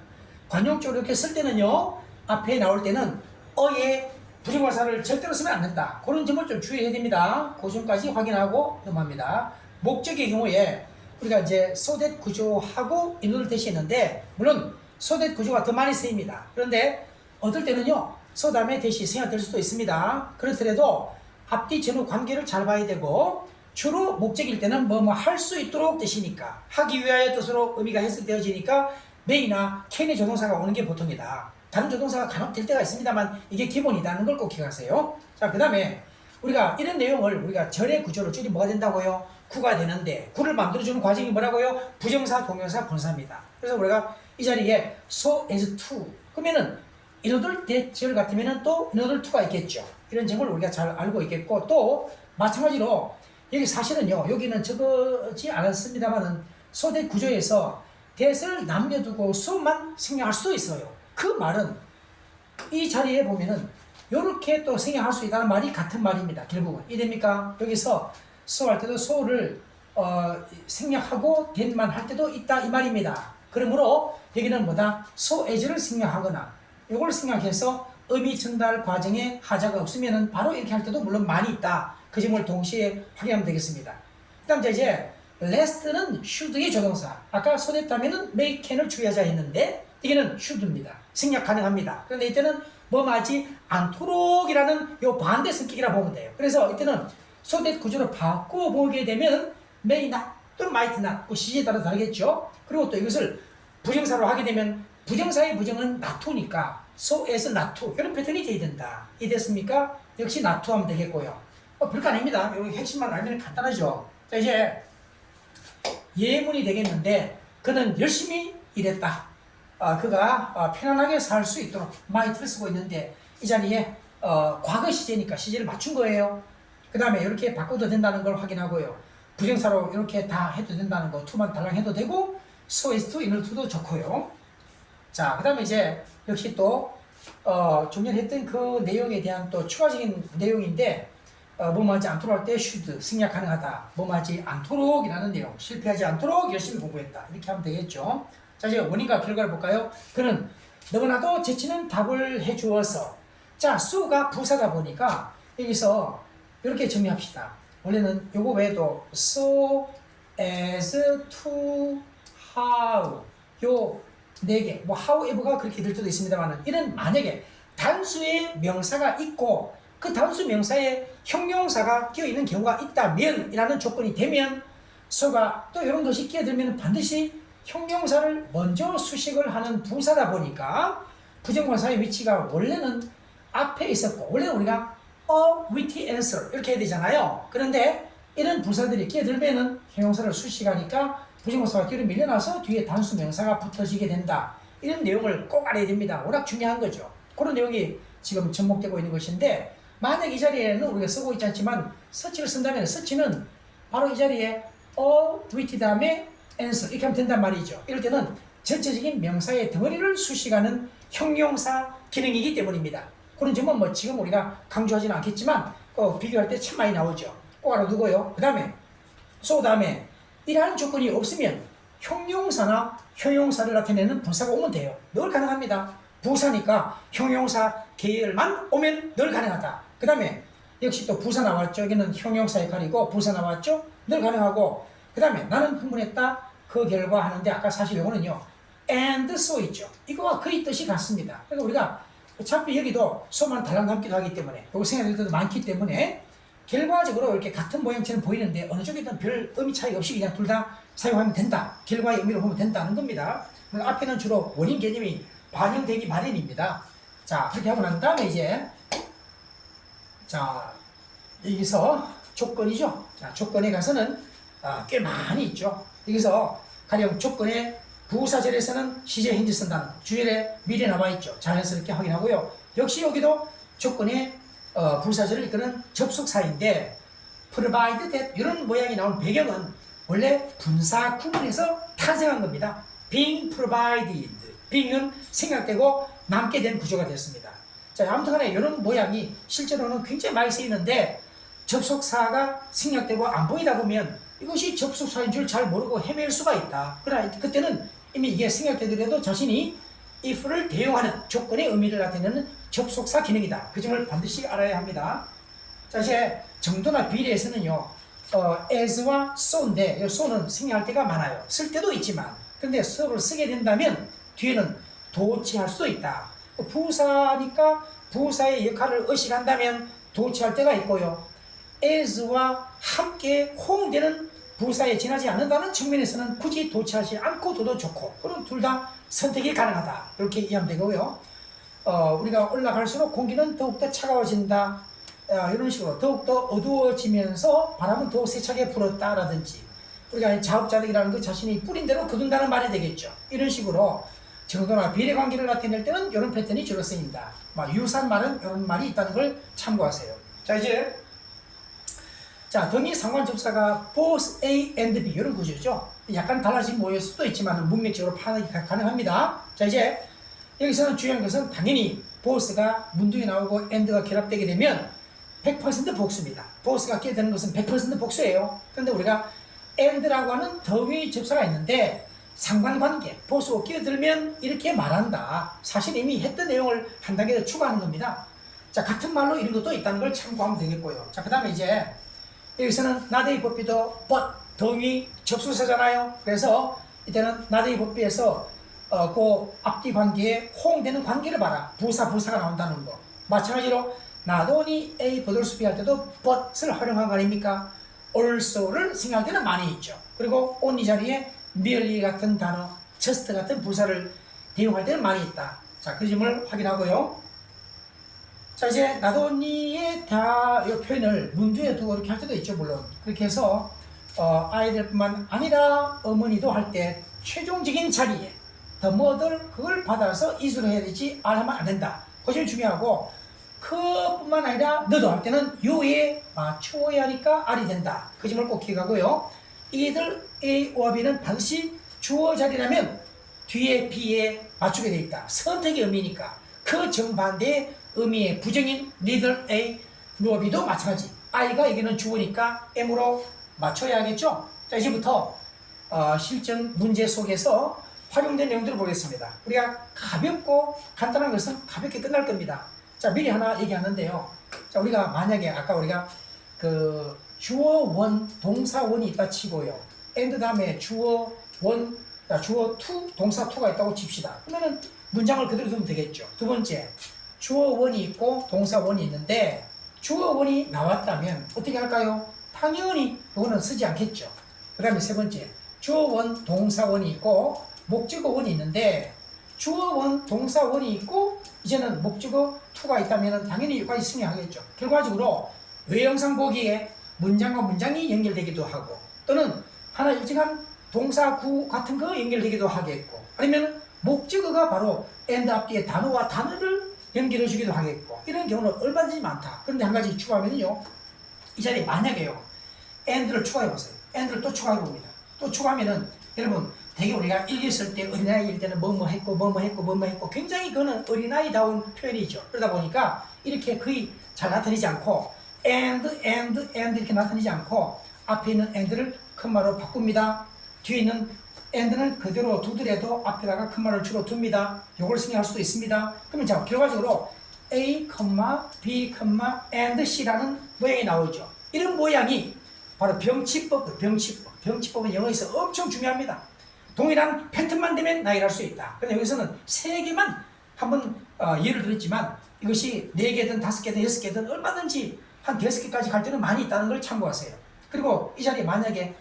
관용적으로 이렇게 쓸 때는요, 앞에 나올 때는 어의 부정관사를 절대로 쓰면 안 된다. 그런 점을 좀 주의해야 됩니다. 그 점까지 확인하고 넘어갑니다. 목적의 경우에 우리가 이제 so that 구조하고 인어를 대시했는데, 물론 so that 구조가 더 많이 쓰입니다. 그런데 어떨 때는요, so 다음에 대시 생략될 수도 있습니다. 그렇더라도 앞뒤 전후 관계를 잘 봐야 되고, 주로 목적일 때는 뭐 할 수 있도록 뜻이니까, 하기 위하여 뜻으로 의미가 해석되어지니까 may나 can의 조동사가 오는 게 보통이다. 다른 조동사가 간혹 될 때가 있습니다만 이게 기본이라는 걸 꼭 기억하세요. 자, 그 다음에 우리가 이런 내용을 우리가 절의 구조로 줄이면 뭐가 된다고요? 구가 되는데, 구를 만들어주는 과정이 뭐라고요? 부정사, 동명사, 분사입니다. 그래서 우리가 이 자리에 so as to 그러면은 인어들 대절 같으면은 또 인어들 to가 있겠죠. 이런 점을 우리가 잘 알고 있겠고, 또 마찬가지로 여기 사실은요, 여기는 적지 않았습니다만은 so that 구조에서 that을 남겨두고 so만 생략할 수도 있어요. 그 말은 이 자리에 보면은 이렇게 또 생략할 수 있다는 말이 같은 말입니다. 결국은 이해됩니까? 여기서 so 할 때도 so를 생략하고 that만 할 때도 있다 이 말입니다. 그러므로 여기는 뭐다? so as를 생략하거나 이걸 생략해서 의미 전달 과정에 하자가 없으면은 바로 이렇게 할 때도 물론 많이 있다. 그 점을 동시에 확인하면 되겠습니다. 그 다음 이제 last는 should의 조동사. 아까 so that 하면은 may, can을 주의하자 했는데 이게는 should입니다. 생략 가능합니다. 그런데 이때는 뭐하지 않도록이라는 요 반대 성격이라 보면 돼요. 그래서 이때는 so that 구조를 바꿔보게 되면 may not 또는 might not 그 시제에 따라 다르겠죠. 그리고 또 이것을 부정사로 하게 되면 부정사의 부정은 not to니까 so as not to 이런 패턴이 돼야 된다. 이해됐습니까? 역시 not to 하면 되겠고요. 별거 아닙니다. 여기 핵심만 알면 간단하죠. 자, 이제 예문이 되겠는데 그는 열심히 일했다. 그가 편안하게 살 수 있도록 might를 쓰고 있는데 이 자리에 과거 시제니까 시제를 맞춘 거예요. 그 다음에 이렇게 바꿔도 된다는 걸 확인하고요. 부정사로 이렇게 다 해도 된다는 거 to만 달랑 해도 되고 so as to, inner to도 좋고요. 자, 그 다음에 이제 역시 또 좀 전에 했던 그 내용에 대한 또 추가적인 내용인데 뭐하지 않도록 할 때 should 생략 가능하다. 뭐하지 않도록이라는 내용, 실패하지 않도록 열심히 공부했다. 이렇게 하면 되겠죠. 자, 이제 원인과 결과를 볼까요? 그는 너무나도 재치는 답을 해주어서, 자, su가 부사다 보니까 여기서 이렇게 정리합시다. 원래는 요거 외에도 so as to how 요 4개, 뭐 however가 그렇게 될 때도 있습니다만 이런 만약에 단수의 명사가 있고 그 단수 명사에 형용사가 끼어있는 경우가 있다면 이라는 조건이 되면 so가 또 이런 것이 끼어들면 반드시 형용사를 먼저 수식을 하는 부사다 보니까 부정관사의 위치가 원래는 앞에 있었고 원래는 우리가 a witty answer 이렇게 해야 되잖아요. 그런데 이런 부사들이 끼어들면은 형용사를 수식하니까 부정관사가 뒤로 밀려나서 뒤에 단수 명사가 붙어지게 된다. 이런 내용을 꼭 알아야 됩니다. 워낙 중요한 거죠. 그런 내용이 지금 접목되고 있는 것인데 만약 이 자리에는 우리가 쓰고 있지 않지만 서치를 쓴다면 서치는 바로 이 자리에 a witty 다음에 answer 이렇게 하면 된단 말이죠. 이럴 때는 전체적인 명사의 덩어리를 수식하는 형용사 기능이기 때문입니다. 그런 점은 뭐 지금 우리가 강조하지는 않겠지만 비교할 때 참 많이 나오죠. 꼭 알아두고요. 그 다음에 so 다음에 이러한 조건이 없으면 형용사나 형용사를 나타내는 부사가 오면 돼요. 늘 가능합니다. 부사니까 형용사 계열만 오면 늘 가능하다. 그 다음에 역시 또 부사 나왔죠. 여기는 형용사 역할이고 부사 나왔죠. 늘 가능하고 그 다음에 나는 흥분했다. 그 결과 하는데 아까 사실 이거는요. and so 있죠. 이거와 거의 뜻이 같습니다. 그러니까 우리가 어차피 여기도 so만 달랑 담기도 하기 때문에 이거 생각할 때도 많기 때문에 결과적으로 이렇게 같은 모양처럼 보이는데 어느 쪽이든 별 의미 차이 없이 그냥 둘 다 사용하면 된다. 결과의 의미로 보면 된다는 겁니다. 앞에는 주로 원인 개념이 반영되기 마련입니다. 자, 그렇게 하고 난 다음에 이제 자 여기서 조건이죠. 자, 조건에 가서는 꽤 많이 있죠. 여기서 가령 조건의 부사절에서는 시제 현재 쓴다는 거, 주절에 미래 나와 있죠. 자연스럽게 확인하고요. 역시 여기도 조건의 부사절을 이끄는 접속사인데 provide that 이런 모양이 나온 배경은 원래 분사 구문에서 탄생한 겁니다. being provided, being은 생략되고 남게 된 구조가 됐습니다. 자, 아무튼간에 이런 모양이 실제로는 굉장히 많이 쓰이는데 접속사가 생략되고 안 보이다 보면 이것이 접속사인 줄 잘 모르고 헤맬 수가 있다. 그러나 그때는 이미 이게 생략되더라도 자신이 if를 대용하는 조건의 의미를 나타내는 접속사 기능이다. 그 점을 반드시 알아야 합니다. 자, 이제 정도나 비례에서는요, as와 so인데, so는 생략할 때가 많아요. 쓸 때도 있지만, 근데 so를 쓰게 된다면 뒤에는 도치할 수도 있다. 부사니까 부사의 역할을 의식한다면 도치할 때가 있고요. as와 함께 호응되는 부사에 지나지 않는다는 측면에서는 굳이 도치하지 않고 둬도 좋고, 그럼 둘 다 선택이 가능하다. 이렇게 이해하면 되고요. 우리가 올라갈수록 공기는 더욱더 차가워진다. 이런 식으로 더욱더 어두워지면서 바람은 더욱 세차게 불었다라든지, 우리가 자업자득이라는 그 자신이 뿌린 대로 거둔다는 말이 되겠죠. 이런 식으로 정도나 비례 관계를 나타낼 때는 이런 패턴이 주로 쓰인다. 유사한 말은 이런 말이 있다는 걸 참고하세요. 자, 이제 등이 상관 접사가 both A and B 이런 구조죠. 약간 달라진 모일 수도 있지만 문맥적으로 파악이 가능합니다. 자, 이제 여기서는 중요한 것은 당연히 both가 문둥이 나오고 and가 결합되게 되면 100% 복수입니다. both가 끼어드는 것은 100% 복수예요. 그런데 우리가 and라고 하는 더위 접사가 있는데 상관관계, 보수가 끼어들면 이렇게 말한다. 사실 이미 했던 내용을 한 단계 더 추가하는 겁니다. 자, 같은 말로 이런 것도 있다는 걸 참고하면 되겠고요. 자, 그 다음에 이제 여기서는 not a 법비도 but, 동의 접수사잖아요. 그래서 이때는 not a 법비에서 그 앞뒤 관계에 호응되는 관계를 봐라. 부사가 나온다는 거. 마찬가지로 not only a but also b 할 때도 but을 활용한 거 아닙니까? also를 생각할 때는 많이 있죠. 그리고 only 자리에 merely 같은 단어, just 같은 부사를 대용할 때는 많이 있다. 자, 그 점을 확인하고요. 자, 이제 not only의 이 표현을 문주에 두고 이렇게 할 때도 있죠, 물론. 그렇게 해서 아이들뿐만 아니라 어머니도 할 때 최종적인 자리에 the mother 그걸 받아서 is로 해야 되지 are 하면 안 된다. 그 점이 중요하고, 그뿐만 아니라 너도 할 때는 you에 맞추어야 하니까 are이 된다. 그 점을 꼭 기억하고요. 이들 A와 B는 반드시 주어 자리라면 뒤에 B에 맞추게 되어 있다. 선택의 의미니까. 그 정반대의 의미의 부정인 neither A nor B도 마찬가지. I가 여기는 주어니까 M으로 맞춰야 하겠죠. 자, 이제부터 실전 문제 속에서 활용된 내용들을 보겠습니다. 우리가 가볍고 간단한 것은 가볍게 끝날 겁니다. 자, 미리 하나 얘기하는데요. 자, 우리가 만약에 아까 우리가 주어 원, 동사 원이 있다 치고요. and 다음에 주어 원, 주어 투, 동사 투가 있다고 칩시다. 그러면은 문장을 그대로 두면 되겠죠. 두 번째, 주어 원이 있고 동사 원이 있는데 주어 원이 나왔다면 어떻게 할까요? 당연히 이거는 쓰지 않겠죠. 그 다음에 세 번째, 주어 원, 동사 원이 있고 목적어 원이 있는데 주어 원, 동사 원이 있고 이제는 목적어 투가 있다면 당연히 여기까지 승리하겠죠. 결과적으로 외형상 보기에 문장과 문장이 연결되기도 하고, 또는 하나 일정한 동사 구 같은 거 연결되기도 하겠고, 아니면 목적어가 바로 and 앞뒤에 단어와 단어를 연결해 주기도 하겠고, 이런 경우는 얼마든지 많다. 그런데 한 가지 추가하면요, 이 자리에 만약에요 and를 추가해 보세요. and를 또 추가해 봅니다. 또 추가하면은 여러분 되게 우리가 읽었을 때 어린아이일 때는 뭐뭐 했고 뭐뭐 했고 뭐뭐 했고 굉장히 그거는 어린아이다운 표현이죠. 그러다 보니까 이렇게 거의 잘 나타내지 않고 and 이렇게 나타내지 않고 앞에 있는 and를 컴마로 바꿉니다. 뒤에 있는 and는 그대로 두더라도 앞에다가 컴마를 주로 둡니다. 요걸 생각할 수도 있습니다. 그러면 자, 결과적으로 A, B, and C라는 모양이 나오죠. 이런 모양이 바로 병치법은 영어에서 엄청 중요합니다. 동일한 패턴만 되면 나열할 수 있다. 근데 여기서는 3개만 한번 예를 들었지만 이것이 4개든 5개든 6개든 얼마든지 한 5개까지 갈 때는 많이 있다는 걸 참고하세요. 그리고 이 자리에 만약에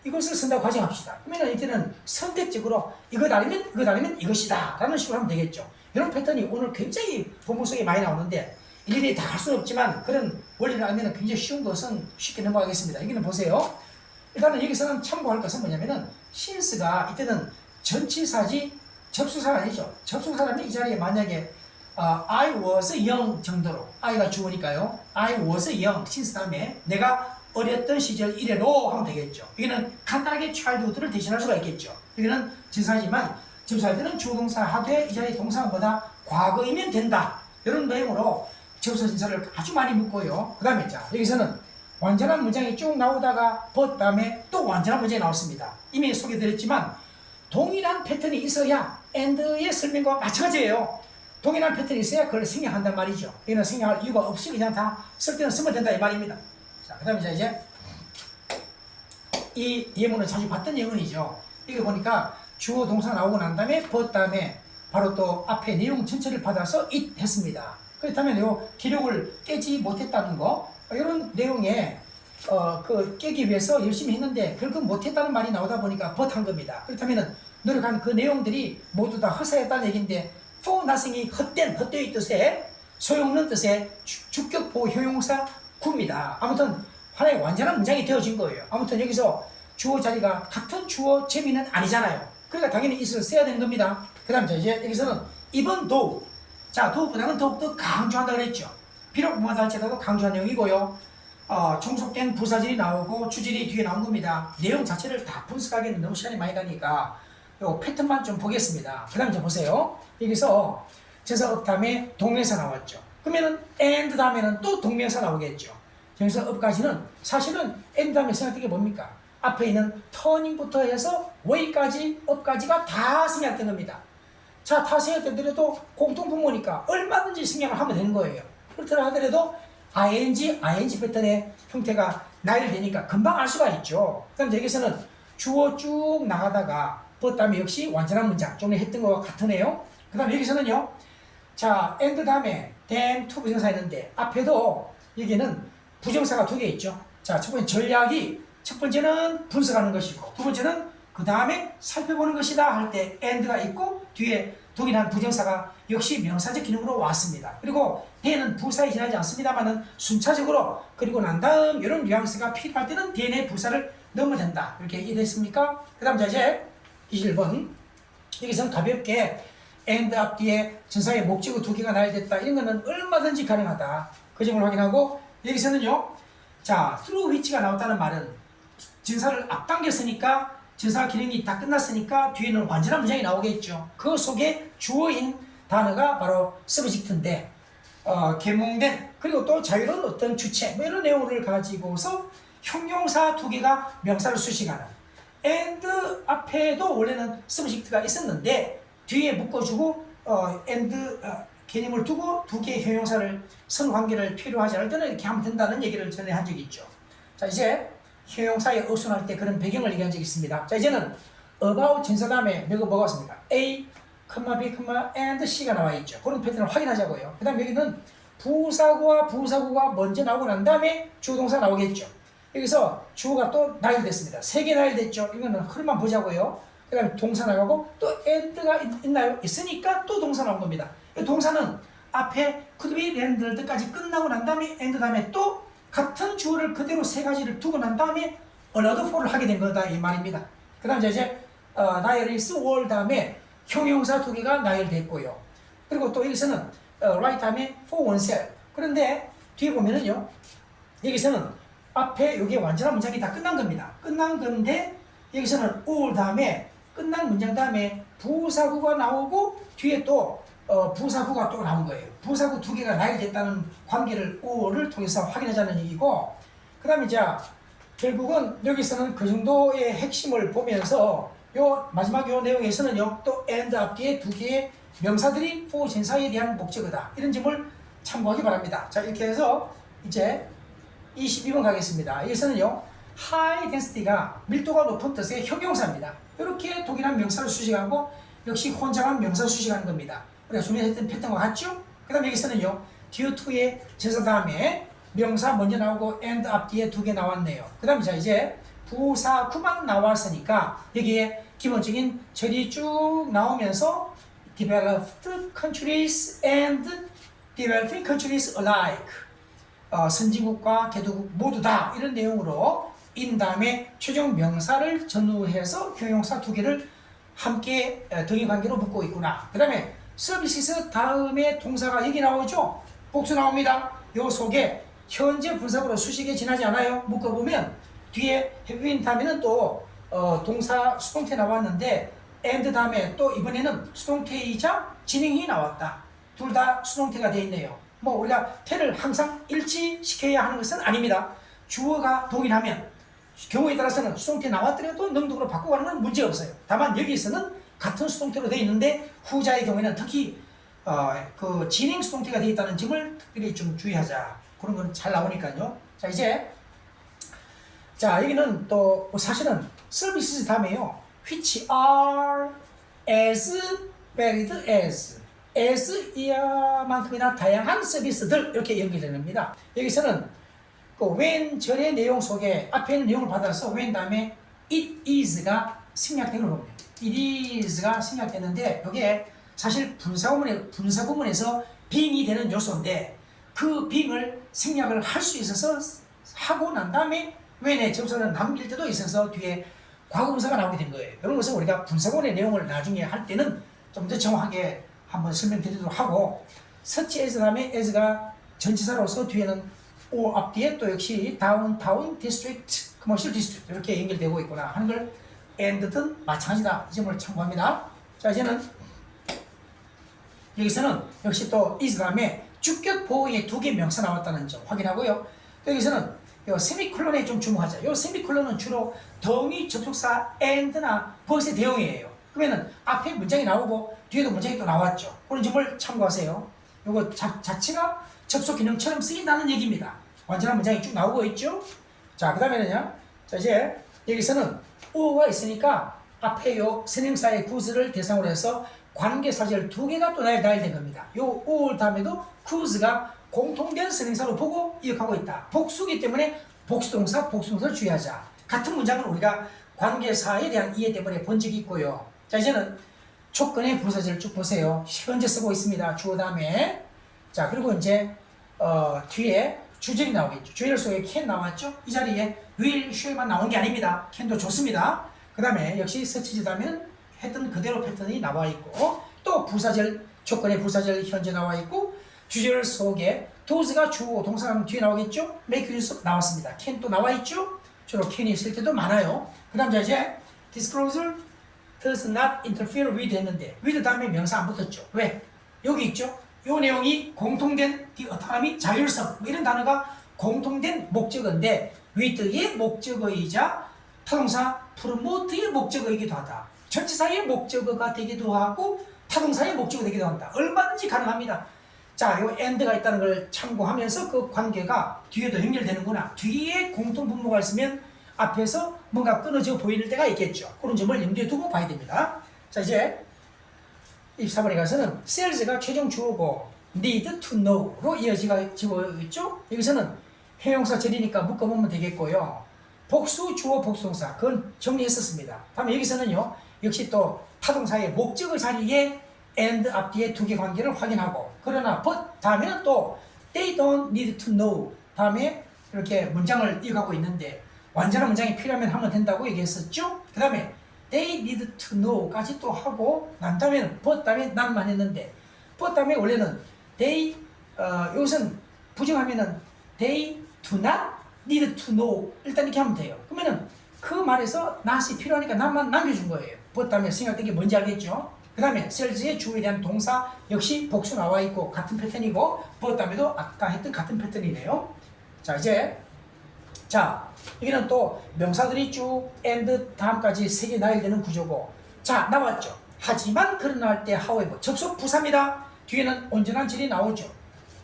이것을 쓴다고 가정합시다. 그러면 이때는 선택적으로 이것 아니면 이것이다 라는 식으로 하면 되겠죠. 이런 패턴이 오늘 굉장히 본문 속에 많이 나오는데 일일이 다 할 수는 없지만 그런 원리를 알면 굉장히 쉬운 것은 쉽게 넘어가겠습니다. 여기는 보세요. 일단은 여기서는 참고할 것은 뭐냐면은 since가 이때는 전치사지 접수사가 아니죠. 접수사라면 이 자리에 만약에 I was young 정도로, I가 주어니까요. I was young, since 다음에 내가 어렸던 시절 이래로 하면 되겠죠. 여기는 간단하게 childhood를 대신할 수가 있겠죠. 여기는 전사지만 접수할 때는 주동사 하되 이 자리 동사가 뭐다? 과거이면 된다. 이런 내용으로 접수 진사를 아주 많이 묻고요. 그 다음에 자, 여기서는 완전한 문장이 쭉 나오다가 but 다음에 또 완전한 문장이 나왔습니다. 이미 소개드렸지만 동일한 패턴이 있어야 and의 설명과 마찬가지예요. 동일한 패턴이 있어야 그걸 생략한단 말이죠. 이는 생략할 이유가 없이 그냥 다 쓸 때는 쓰면 된다 이 말입니다. 자, 그 다음에 이제 이 예문은 자주 봤던 예문이죠. 이거 보니까 주어 동사 나오고 난 다음에 but 다음에 바로 또 앞에 내용 전체를 받아서 it 했습니다. 그렇다면 요 기록을 깨지 못했다는 거 이런 내용에 그 깨기 위해서 열심히 했는데 결국 못했다는 말이 나오다 보니까 but 한 겁니다. 그렇다면 노력한 그 내용들이 모두 다 허사했다는 얘기인데 for nothing이 헛된 헛되이 뜻의 소용없는 뜻의 주격보 효용사 구입니다. 아무튼 하나의 완전한 문장이 되어진 거예요. 아무튼 여기서 주어 자리가 같은 주어 재미는 아니잖아요. 그러니까 당연히 it을 써야 되는 겁니다. 그 다음 이제 여기서는 even though, 자 though보다는 더욱더 강조한다 그랬죠. 비록 뭐다 할지라도 강조한 내용이고요. 종속된 부사질이 나오고 주질이 뒤에 나온 겁니다. 내용 자체를 다 분석하기에는 너무 시간이 많이 가니까 요 패턴만 좀 보겠습니다. 그 다음 좀 보세요. 여기서 전사 of 다음에 동명사 나왔죠. 그러면은 and 다음에는 또 동명사 나오겠죠. 전사 of까지는 사실은 and 다음에 생각된 게 뭡니까? 앞에 있는 turning부터 해서 way까지 of까지가 다 생략된 겁니다. 자, 다 생략되더라도 공통분모니까 얼마든지 생략을 하면 되는 거예요. 그렇더라 하더라도 ing 패턴의 형태가 나열되니까 금방 알 수가 있죠. 그럼 여기서는 주어 쭉 나가다가 but 다음에 역시 완전한 문장 좀 전에 했던 것과 같으네요. 그 다음에 여기서는요, 자 and 다음에 then to 부정사 있는데 앞에도 여기는 부정사가 두 개 있죠. 자, 첫 번째 전략이 첫 번째는 분석하는 것이고 두 번째는 그 다음에 살펴보는 것이다 할 때 and가 있고 뒤에 동일한 부정사가 역시 명사적 기능으로 왔습니다. 그리고 then은 부사에 지나지 않습니다만은 순차적으로 그리고 난 다음 이런 뉘앙스가 필요할 때는 then의 부사를 넣으면 된다. 이렇게 이해됐습니까? 그 다음 이제 21번 여기서는 가볍게 and 앞뒤에 전사의 목적어 두 개가 나열됐다. 이런 거는 얼마든지 가능하다. 그 점을 확인하고 여기서는요, 자 through which가 나왔다는 말은 전사를 앞당겼으니까 전사 기능이 다 끝났으니까 뒤에는 완전한 문장이 나오겠죠. 그 속에 주어인 단어가 바로 subject인데 계몽된 그리고 또 자유로운 어떤 주체 뭐 이런 내용을 가지고서 형용사 두 개가 명사를 수식하는 and 앞에도 원래는 subject가 있었는데 뒤에 묶어주고 and 개념을 두고 두 개의 형용사를 선관계를 필요하지 않을 때는 이렇게 하면 된다는 얘기를 전에 한 적이 있죠. 자, 이제 형용사에 어순할 때 그런 배경을 얘기한 적이 있습니다. 자, 이제는 about 전사 다음에 뭐가 왔습니까? A, B, and C가 나와 있죠. 그런 패턴을 확인하자고요. 그 다음에 여기는 부사구와 부사구가 먼저 나오고 난 다음에 주동사 나오겠죠. 여기서 주어가 또 나열됐습니다. 세 개 나열됐죠. 이거는 흐름만 보자고요. 그 다음에 동사 나가고 또 and가 있나요? 있으니까 또 동사 나온 겁니다. 이 동사는 앞에 could be land까지 끝나고 난 다음에 and 다음에 또 같은 주어를 그대로 세 가지를 두고 난 다음에 another for를 하게 된 거다 이 말입니다. 그 다음 이제 나열 is were 다음에 형용사 두 개가 나열됐고요. 그리고 또 여기서는 right 다음에 for oneself. 그런데 뒤에 보면은요, 여기서는 앞에 여기 완전한 문장이 다 끝난 겁니다. 끝난 건데 여기서는 all 다음에 끝난 문장 다음에 부사구가 나오고 뒤에 또 부사구가 또 나온 거예요. 부사구 두 개가 나열됐다는 관계를 all을 통해서 확인하자는 얘기고, 그 다음에 자 결국은 여기서는 그 정도의 핵심을 보면서 요 마지막 요 내용에서는요 또 and 앞뒤에 두 개의 명사들이 for 전사에 대한 목적어다. 이런 점을 참고하기 바랍니다. 자, 이렇게 해서 이제 22번 가겠습니다. 여기서는요 high density가 밀도가 높은 뜻의 형용사입니다. 이렇게 동일한 명사를 수식하고 역시 혼자만 명사 수식하는 겁니다. 우리가 준비했던 패턴과 같죠? 그 다음에 여기서는요 due to의 전사 다음에 명사 먼저 나오고 and 앞뒤에 두 개 나왔네요. 그 다음에 자 이제 부사구만 나왔으니까 여기에 기본적인 절이 쭉 나오면서 developed countries and developing countries alike, 선진국과 개도국 모두 다 이런 내용으로 in 다음에 최종 명사를 전후해서 형용사 두 개를 함께 등위관계로 묶고 있구나. 그 다음에 services 다음에 동사가 여기 나오죠. 복수 나옵니다. 요 속에 현재 분사구로 수식에 지나지 않아요. 묶어보면 뒤에 have been 다음에는 또 동사 수동태 나왔는데 and 다음에 또 이번에는 수동태이자 진행이 나왔다. 둘 다 수동태가 되어 있네요. 뭐 우리가 태를 항상 일치시켜야 하는 것은 아닙니다. 주어가 동일하면 경우에 따라서는 수동태 나왔더라도 능동으로 바꿔가는 건 문제 없어요. 다만 여기서는 같은 수동태로 되어 있는데 후자의 경우에는 특히 그 진행 수동태가 되어 있다는 점을 특별히 좀 주의하자. 그런 건 잘 나오니까요. 자 이제 자 여기는 또 사실은 서비스 다음에요. which are as varied as 이만큼이나 다양한 서비스들 이렇게 연결됩니다. 여기서는 그 when 절의 내용 속에 앞에 있는 내용을 받아서 when 다음에 it is가 생략된 걸 봅니다. it is가 생략됐는데 이게 사실 분사구문에서 being이 되는 요소인데 그 being을 생략을 할 수 있어서 하고 난 다음에 when의 접속을 남길 때도 있어서 뒤에 과거분사가 나오게 된 거예요. 이런 것은 우리가 분사구문의 내용을 나중에 할 때는 좀 더 정확하게 한번 설명드리도록 하고 such as 다음에 as가 전치사로서 뒤에는 o 앞뒤에 또 역시 downtown district, commercial district 이렇게 연결되고 있구나 하는 걸 and든 마찬가지다. 이 점을 참고합니다. 자 이제는 여기서는 역시 또 is 다음에 주격 보호의 두 개 명사 나왔다는 점 확인하고요. 여기서는 요 세미콜론에 좀 주목하자. 요 세미콜론은 주로 동의 접속사 and나 but의 대용이에요. 그러면은 앞에 문장이 나오고 뒤에도 문장이 또 나왔죠. 그런 점을 참고하세요. 요거 자체가 접속 기능처럼 쓰인다는 얘기입니다. 완전한 문장이 쭉 나오고 있죠. 자, 그 다음에는요. 자, 이제 여기서는 오가 있으니까 앞에 요 선행사의 구스를 대상으로 해서 관계사절 두 개가 또 나열된 겁니다. 요 오 다음에도 구스가 공통된 선행사로 보고 이역하고 있다. 복수기 때문에 복수동사를 주의하자. 같은 문장은 우리가 관계사에 대한 이해 때문에 본 적이 있고요. 자, 이제는 조건의 부사절을 쭉 보세요. 현재 쓰고 있습니다. 주어 다음에. 자, 그리고 이제 뒤에 주절이 나오겠죠. 주절 속에 can 나왔죠. 이 자리에 will, shall만 나온 게 아닙니다. can도 좋습니다. 그 다음에 역시 such 다음에는 했던 그대로 패턴이 나와 있고 또 부사절, 조건의 부사절 현재 나와 있고 주절 속에 does가 주어 동사가 뒤에 나오겠죠. make use 나왔습니다. can 또 나와 있죠. 주로 can이 있을 때도 많아요. 그 다음 이제 disclosure does not interfere with 했는데 with 다음에 명사 안 붙었죠. 왜? 여기 있죠. 이 내용이 공통된 autonomy, 자율성 뭐 이런 단어가 공통된 목적어인데 with의 목적어이자 타동사 promote의 목적어이기도 하다. 전치사의 목적어가 되기도 하고 타동사의 목적어가 되기도 한다. 얼마든지 가능합니다. 자, 요 and가 있다는 걸 참고하면서 그 관계가 뒤에도 연결되는구나. 뒤에 공통 분모가 있으면 앞에서 뭔가 끊어져 보이는 때가 있겠죠. 그런 점을 염두에 두고 봐야 됩니다. 자, 이제 24번에 가서는 sales가 최종 주어고 need to know로 이어지고 있죠. 여기서는 형용사절이니까 묶어보면 되겠고요. 복수 주어 복수동사 그건 정리했었습니다. 다음에 여기서는요 역시 또 타동사의 목적어 자리에 and 앞뒤에 두 개 관계를 확인하고 그러나 but 다음에는 또 they don't need to know 다음에 이렇게 문장을 이어가고 있는데 완전한 문장이 필요하면 하면 된다고 얘기했었죠. 그 다음에 they need to know까지 또 하고 난 다음에는 but 다음에 난만 했는데 but 다음에 원래는 they 여기서는 부정하면은 they do not need to know 일단 이렇게 하면 돼요. 그러면은 그 말에서 not이 필요하니까 난만 남겨준 거예요. but 다음에 생각된 게 뭔지 알겠죠? 그 다음에 sales의 주어에 대한 동사 역시 복수 나와 있고 같은 패턴이고 but 다음에도 아까 했던 같은 패턴이네요. 자 이제 여기는 또 명사들이 쭉 and 다음까지 세 개 나열되는 구조고 자 나왔죠. 하지만 그러나 할 때 however 접속 부사입니다. 뒤에는 온전한 절이 나오죠.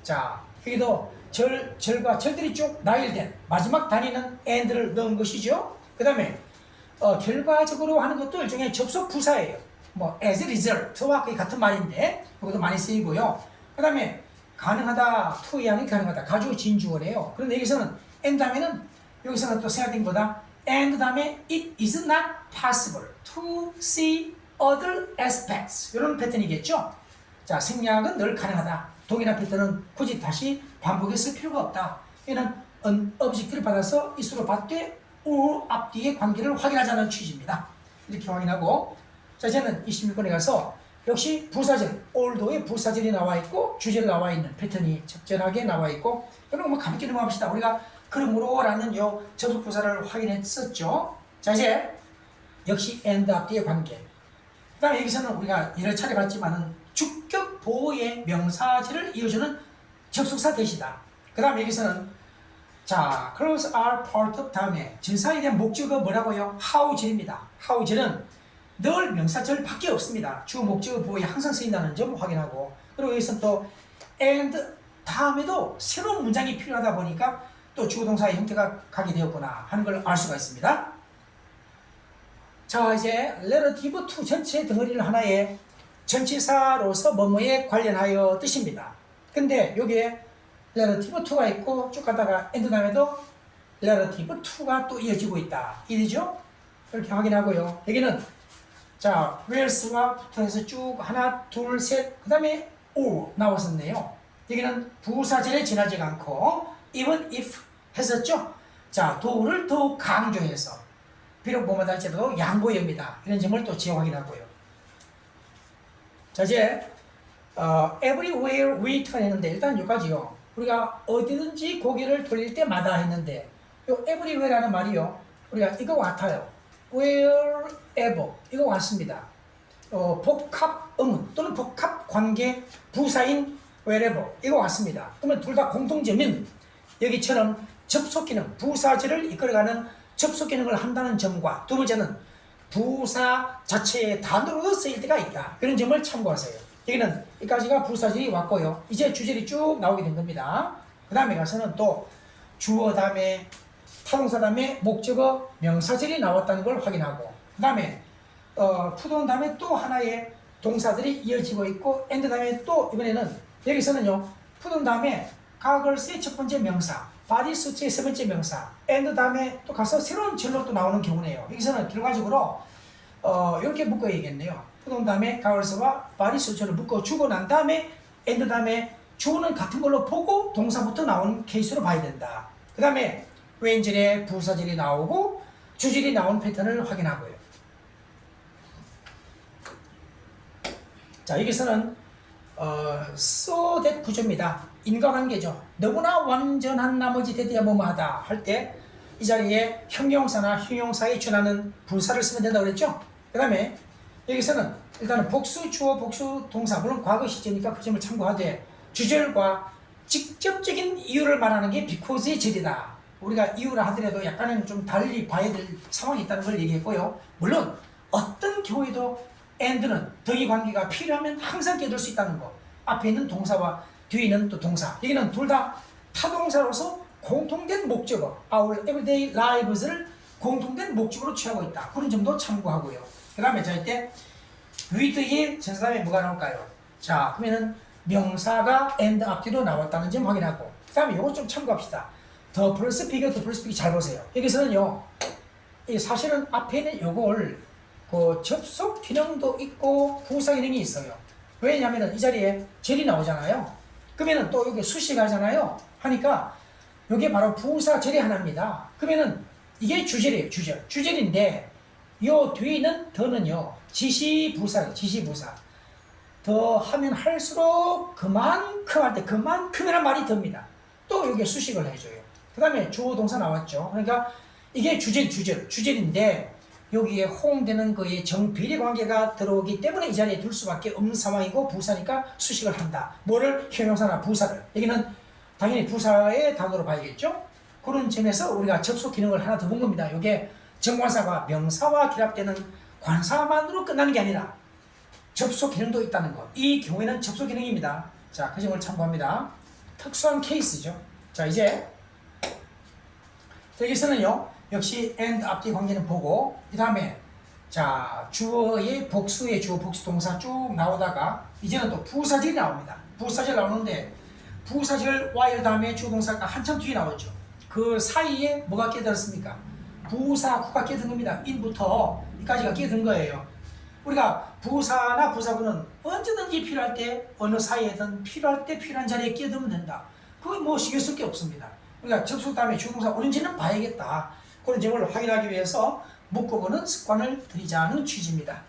자 여기도 절과 절들이 쭉 나열된 마지막 단위는 and를 넣은 것이죠. 그 다음에 결과적으로 하는 것도 일종의 접속 부사예요. 뭐 as a result와 거의 같은 말인데 이것도 많이 쓰이고요. 그 다음에 가능하다 to의 안에 가능하다 가주어 진주어래요. 그런데 여기서는 and 다음에는 여기서는 또 생각된 거다. and 다음에 it is not possible to see other aspects 이런 패턴이겠죠. 자 생략은 늘 가능하다. 동일한 패턴은 굳이 다시 반복했을 필요가 없다. 이는 object를 받아서 is로 받되 or 앞뒤의 관계를 확인하자는 취지입니다. 이렇게 확인하고 자 이제는 26번에 가서 역시 부사절 all도의 부사절이 나와 있고 주절이 나와 있는 패턴이 적절하게 나와 있고 이런 거 가볍게 넘어갑시다. 우리가 그러므로 라는 요 접속 부사를 확인했었죠. 자 이제 역시 and 앞뒤의 관계 그 다음에 여기서는 우리가 여러 차례 봤지만은 주격 보호의 명사절을 이어주는 접속사 대시다. 그 다음에 여기서는 자, clothes are part of 다음에 전사에 대한 목적어 뭐라고요? how절입니다. how절은 늘 명사절 밖에 없습니다. 주 목적어 부호에 항상 쓰인다는 점 확인하고, 그리고 여기서 또 and 다음에도 새로운 문장이 필요하다 보니까 또 주어 동사의 형태가 가게 되었구나 하는 걸 알 수가 있습니다. 자, 이제 relative to 전체 덩어리를 하나의 전치사로서 뭐뭐에 관련하여 뜻입니다. 근데 여기에 relative to가 있고 쭉 가다가 and 다음에도 relative to가 또 이어지고 있다. 이해되죠? 이렇게 확인하고요. 여기는 자, where's와 붙어서 쭉 하나, 둘, 셋, 그 다음에 or 나왔었네요. 여기는 부사절에 지나지 않고 even if 했었죠. 자, do를 더욱 강조해서 비록 뭐마다 할지라도 양보형이다. 이런 점을 또 재확인하고요. 자, 이제 everywhere we turn 했는데 일단 여기까지요. 우리가 어디든지 고개를 돌릴 때마다 했는데 요 everywhere라는 말이요. 우리가 이거 같아요. wherever 이거 같습니다. 복합 의문 또는 복합 관계 부사인 wherever 이거 같습니다. 그러면 둘 다 공통점은 여기처럼 접속 기능, 부사절을 이끌어가는 접속 기능을 한다는 점과 두 번째는 부사 자체의 단어로 쓰일 때가 있다. 그런 점을 참고하세요. 여기는 여기까지가 부사절이 왔고요. 이제 주절이 쭉 나오게 된 겁니다. 그 다음에 가서는 또 주어 다음에 타동사 다음에 목적어 명사절이 나왔다는 걸 확인하고, 그 다음에 푸드온 다음에 또 하나의 동사들이 이어지고 있고 and 다음에 또 이번에는 여기서는요 푸드온 다음에 가글스의 첫 번째 명사 바디수트의 세 번째 명사 and 다음에 또 가서 새로운 절로 또 나오는 경우네요. 여기서는 결과적으로 이렇게 묶어야겠네요. 푸드온 다음에 가글스와 바디수트를 묶어주고 난 다음에 and 다음에 주어는 같은 걸로 보고 동사부터 나오는 케이스로 봐야 된다. 그 다음에 왼절에 부사절이 나오고 주절이 나온 패턴을 확인하고요. 자, 여기서는 so that 구조입니다. 인과관계죠. 너무나 완전한 나머지 대대야 뭐뭐하다 할 때 이 자리에 형용사나 형용사에 준하는 분사를 쓰면 된다고 그랬죠. 그 다음에 여기서는 일단은 복수 주어 복수 동사, 물론 과거 시제니까 그 점을 참고하되 주절과 직접적인 이유를 말하는 게 because의 절이다. 우리가 이유라 하더라도 약간은 좀 달리 봐야 될 상황이 있다는 걸 얘기했고요. 물론 어떤 경우에도 and는 덕의 관계가 필요하면 항상 끼어들 수 있다는 거. 앞에 있는 동사와 뒤에 있는 또 동사. 여기는 둘 다 타동사로서 공통된 목적어, our everyday lives를 공통된 목적으로 취하고 있다. 그런 점도 참고하고요. 그 다음에 자 이때 with의 전사 다음에 뭐가 나올까요? 자, 그러면은 명사가 and 앞뒤로 나왔다는 점 확인하고, 그 다음에 이거 좀 참고합시다. 더 플러스 비교, 더 플러스 비교 잘 보세요. 여기서는요, 사실은 앞에 있는 요걸 그 접속 기능도 있고 부사 기능이 있어요. 왜냐하면 이 자리에 절이 나오잖아요. 그러면은 또 여기 수식 하잖아요. 하니까 이게 바로 부사 절이 하나입니다. 그러면은 이게 주절이에요. 주절인데 요 뒤에 있는 더는요 지시부사예요. 지시부사. 더 하면 할수록 그만큼 할 때 그만큼이란 말이 듭니다. 또 여기에 수식을 해줘요. 그 다음에 주어 동사 나왔죠. 그러니까 이게 주절인데 여기에 호응되는 거에 정비례 관계가 들어오기 때문에 이 자리에 둘 수밖에 없는 상황이고 부사니까 수식을 한다. 뭐를? 형용사나 부사를. 여기는 당연히 부사의 단어로 봐야겠죠. 그런 점에서 우리가 접속 기능을 하나 더 본 겁니다. 이게 정관사가 명사와 결합되는 관사만으로 끝나는 게 아니라 접속 기능도 있다는 것. 이 경우에는 접속 기능입니다. 자, 그 점을 참고합니다. 특수한 케이스죠. 자, 이제 여기서는요 역시 and 앞뒤 관계는 보고, 그 다음에 자 주어의 복수의 주어 복수 동사 쭉 나오다가 이제는 또 부사절이 나옵니다. 부사절 나오는데 부사절 while 다음에 주어 동사가 한참 뒤에 나오죠. 그 사이에 뭐가 끼어들었습니까? 부사구가 끼어든 겁니다. in부터 여기까지가 끼어든 거예요. 우리가 부사나 부사구는 언제든지 필요할 때 어느 사이에든 필요할 때 필요한 자리에 끼어들면 된다. 그건 뭐 신경 쓸 게 없습니다. 우리가 접속 다음에 주어 동사 오는지는 봐야겠다. 그런 점을 확인하기 위해서 묶어보는 습관을 들이자는 취지입니다.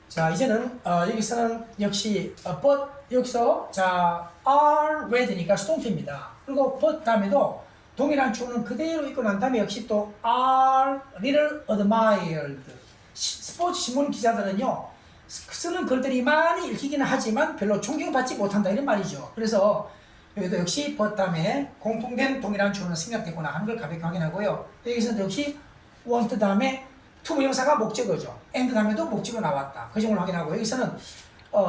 자, 이제는 여기서는 역시 but 여기서 자 are read니까 수동태입니다. 그리고 but 다음에도 동일한 주어는 그대로 있고 난 다음에 역시 또 are little admired. 스포츠 신문 기자들은요 쓰는 글들이 많이 읽히기는 하지만 별로 존경받지 못한다 이런 말이죠. 그래서 여기도 역시 but 다음에 공통된 동일한 주어는 생략됐구나 하는 걸 가볍게 확인하고요. 여기서는 역시 want 다음에 to 명사가 목적어죠. and 다음에도 목적어 나왔다. 그 점을 확인하고 여기서는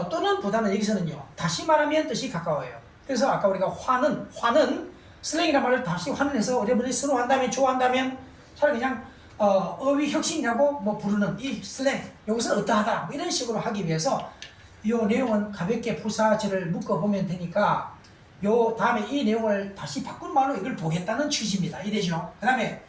또는 보다는 여기서는요. 다시 말하면 뜻이 가까워요. 그래서 아까 우리가 화는 슬랭이란 말을 다시 환원해서 어려분이 선호한다면 좋아한다면 차라리 그냥 어휘 혁신이라고 뭐 부르는 이 슬랭 여기서 어떠하다 뭐 이런 식으로 하기 위해서 이 내용은 가볍게 부사절을 묶어보면 되니까 요 다음에 이 내용을 다시 바꾼 말로 이걸 보겠다는 취지입니다. 이해되죠? 그 다음에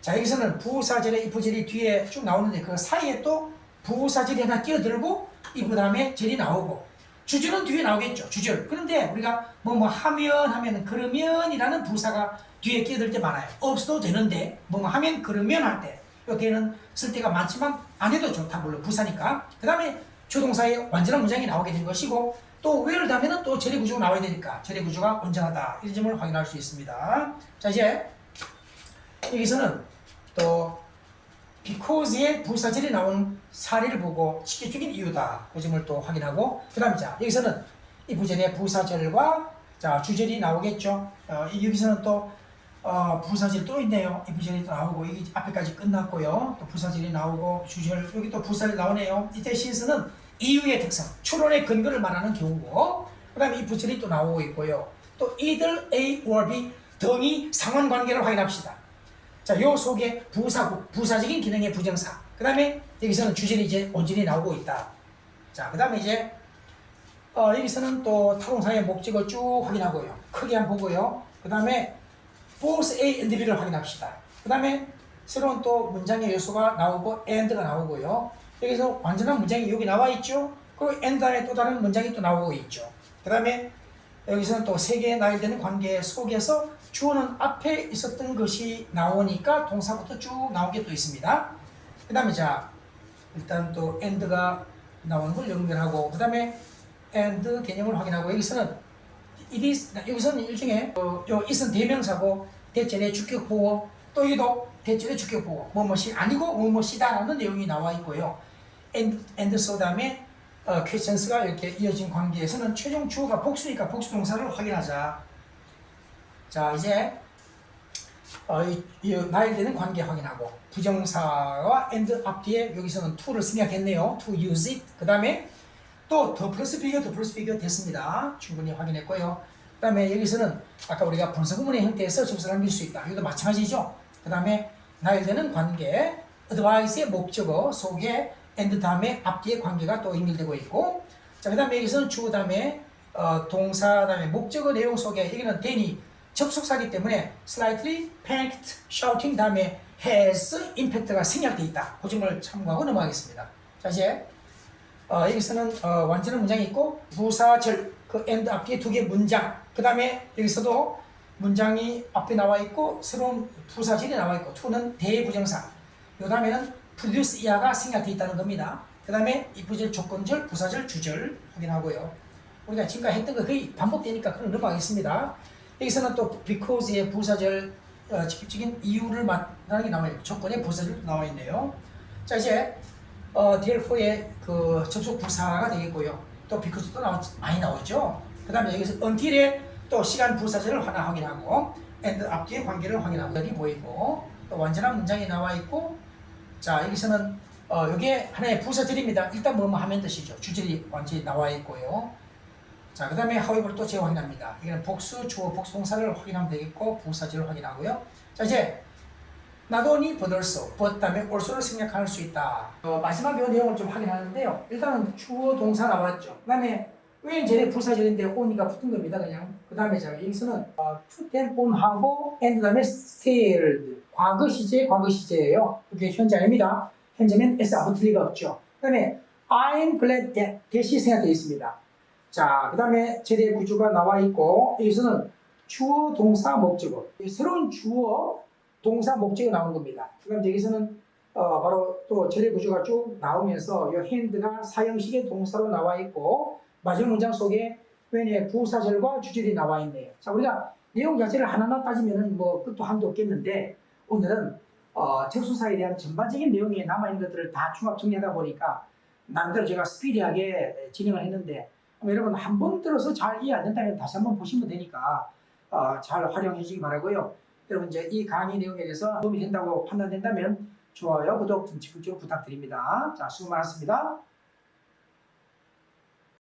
자 여기서는 부사절의 이부절이 뒤에 쭉 나오는데 그 사이에 또 부사절이 하나 끼어들고 이부 다음에 절이 나오고 주절은 뒤에 나오겠죠. 주절. 그런데 우리가 뭐 하면 그러면이라는 부사가 뒤에 끼어들 때 많아요. 없어도 되는데 뭐 하면 그러면 할 때 여기에는 쓸 때가 많지만 안 해도 좋다. 물론 부사니까. 그 다음에 조동사의 완전한 문장이 나오게 된 것이고 또 where 다음에는 또 절의 구조가 나와야 되니까 절의 구조가 온전하다. 이 점을 확인할 수 있습니다. 자 이제 여기서는 또 because의 부사절이 나온 사례를 보고 직접적인 이유다. 그 점을 또 확인하고 그 다음에 자 여기서는 이 부절의 부사절과 자 주절이 나오겠죠. 여기서는 또 부사절이 또 있네요. 이 부절이 또 나오고 여기 앞에까지 끝났고요. 또 부사절이 나오고 주절 여기 또 부사절이 나오네요. 이때 시에서는 이유의 특성, 추론의 근거를 말하는 경우고 그 다음에 이 부절이 또 나오고 있고요. 또 either A or B 등이 상관관계를 확인합시다. 자, 요 속에 부사적인 기능의 부정사. 그 다음에 여기서는 주절이 이제 온전히 나오고 있다. 자, 그 다음에 이제 여기서는 또 타동사의 목적을 쭉 확인하고요. 크게 한번 보고요. 그 다음에 both A and B를 확인합시다. 그 다음에 새로운 또 문장의 요소가 나오고 and가 나오고요. 여기서 완전한 문장이 여기 나와 있죠. 그리고 and 다음에 또 다른 문장이 또 나오고 있죠. 그 다음에 여기서는 또 세 개의 나열되는 관계 속에서 주어는 앞에 있었던 것이 나오니까 동사부터 쭉 나온 게 또 있습니다. 그 다음에 자 일단 또 and가 나오는 걸 연결하고 그 다음에 and 개념을 확인하고 여기서는 여기서는 일종의 요 is은 대명사고 대절의 주격 보호 또 여기도 대절의 주격 보호 뭐뭐시 아니고 뭐뭐시다라는 내용이 나와 있고요. and so 다음에 questions가 이렇게 이어진 관계에서는 최종 주어가 복수니까 복수 동사를 확인하자. 자 이제 이 나열되는 관계 확인하고 부정사와 and 앞뒤에 여기서는 to를 생략했네요. to use it. 그 다음에 또 더 플러스 비교 됐습니다. 충분히 확인했고요. 그 다음에 여기서는 아까 우리가 분사구문의 형태에서 접속을 남길 수 있다. 이것도 마찬가지죠. 그 다음에 나열되는 관계 advice의 목적어 속에 and 다음에 앞뒤의 관계가 또 연결되고 있고 자 그 다음에 여기서는 주어 다음에 동사 다음에 목적어 내용 속에 여기는 then이 접속사기 때문에 slightly panicked, shouting 다음에 has impact가 생략되어 있다. 그 점을 참고하고 넘어가겠습니다. 자 이제 여기서는 완전한 문장이 있고 부사절 그 and 앞뒤에 두 개 문장 그 다음에 여기서도 문장이 앞에 나와 있고 새로운 부사절이 나와 있고 to는 대부정사 요 다음에는 produce 이하가 생략되어 있다는 겁니다. 그 다음에 이 부절 조건절 부사절 주절 확인하고요. 우리가 지금까지 했던 거 거의 반복되니까 그럼 넘어가겠습니다. 여기서는 또 because의 부사절 직접적인 이유를 말하는 게 나와 있고 조건의 부사절 나와 있네요. 자 이제 derefore의 그 접속 부사가 되겠고요. 또 because도 많이 나오죠. 그 다음에 여기서 until의 또 시간 부사절을 하나 확인하고 and 앞뒤의 관계를 확인하고 여기 보이고 또 완전한 문장이 나와 있고 자 여기서는 이게 하나의 부사절입니다. 일단 뭐뭐 하면 뜻이죠. 주절이 완전히 나와 있고요. 자, 그 다음에 however를 또 재확인합니다. 이거는 복수, 주어, 복수 동사를 확인하면 되겠고 부사절을 확인하고요. 자, 이제 not only but also, but 다음에 also를 생략할 수 있다. 마지막 요 내용을 좀 확인하는데요. 일단은 주어, 동사 나왔죠. 그 다음에 왜 전에 부사절인데 only가 붙은 겁니다. 그냥. 그 다음에 자, 여기서는 to them on하고 and 그 다음에 sailed. 과거 시제예요. 이게 현재 아닙니다. 현재면 s 안 붙을 리가 없죠. 그 다음에 I'm glad that 대시 생략되어 있습니다. 자, 그 다음에 절의 구조가 나와 있고 여기서는 주어, 동사, 목적어 새로운 주어, 동사, 목적어 나온 겁니다. 그럼 여기서는 바로 또 절의 구조가 쭉 나오면서 이 hand가 사형식의 동사로 나와 있고 마지막 문장 속에 when의 부사절과 주절이 나와 있네요. 자, 우리가 내용 자체를 하나하나 따지면은 뭐 끝도 한도 없겠는데 오늘은 접수사에 대한 전반적인 내용이 남아있는 것들을 다 종합 정리하다 보니까 남대로 제가 스피디하게 진행을 했는데 여러분 한 번 들어서 잘 이해 안 된다면 다시 한번 보시면 되니까 잘 활용해 주시기 바라고요. 여러분 이제 이 강의 내용에 대해서 도움이 된다고 판단된다면 좋아요, 구독 좀 적극적으로 부탁드립니다. 자, 수고 많았습니다.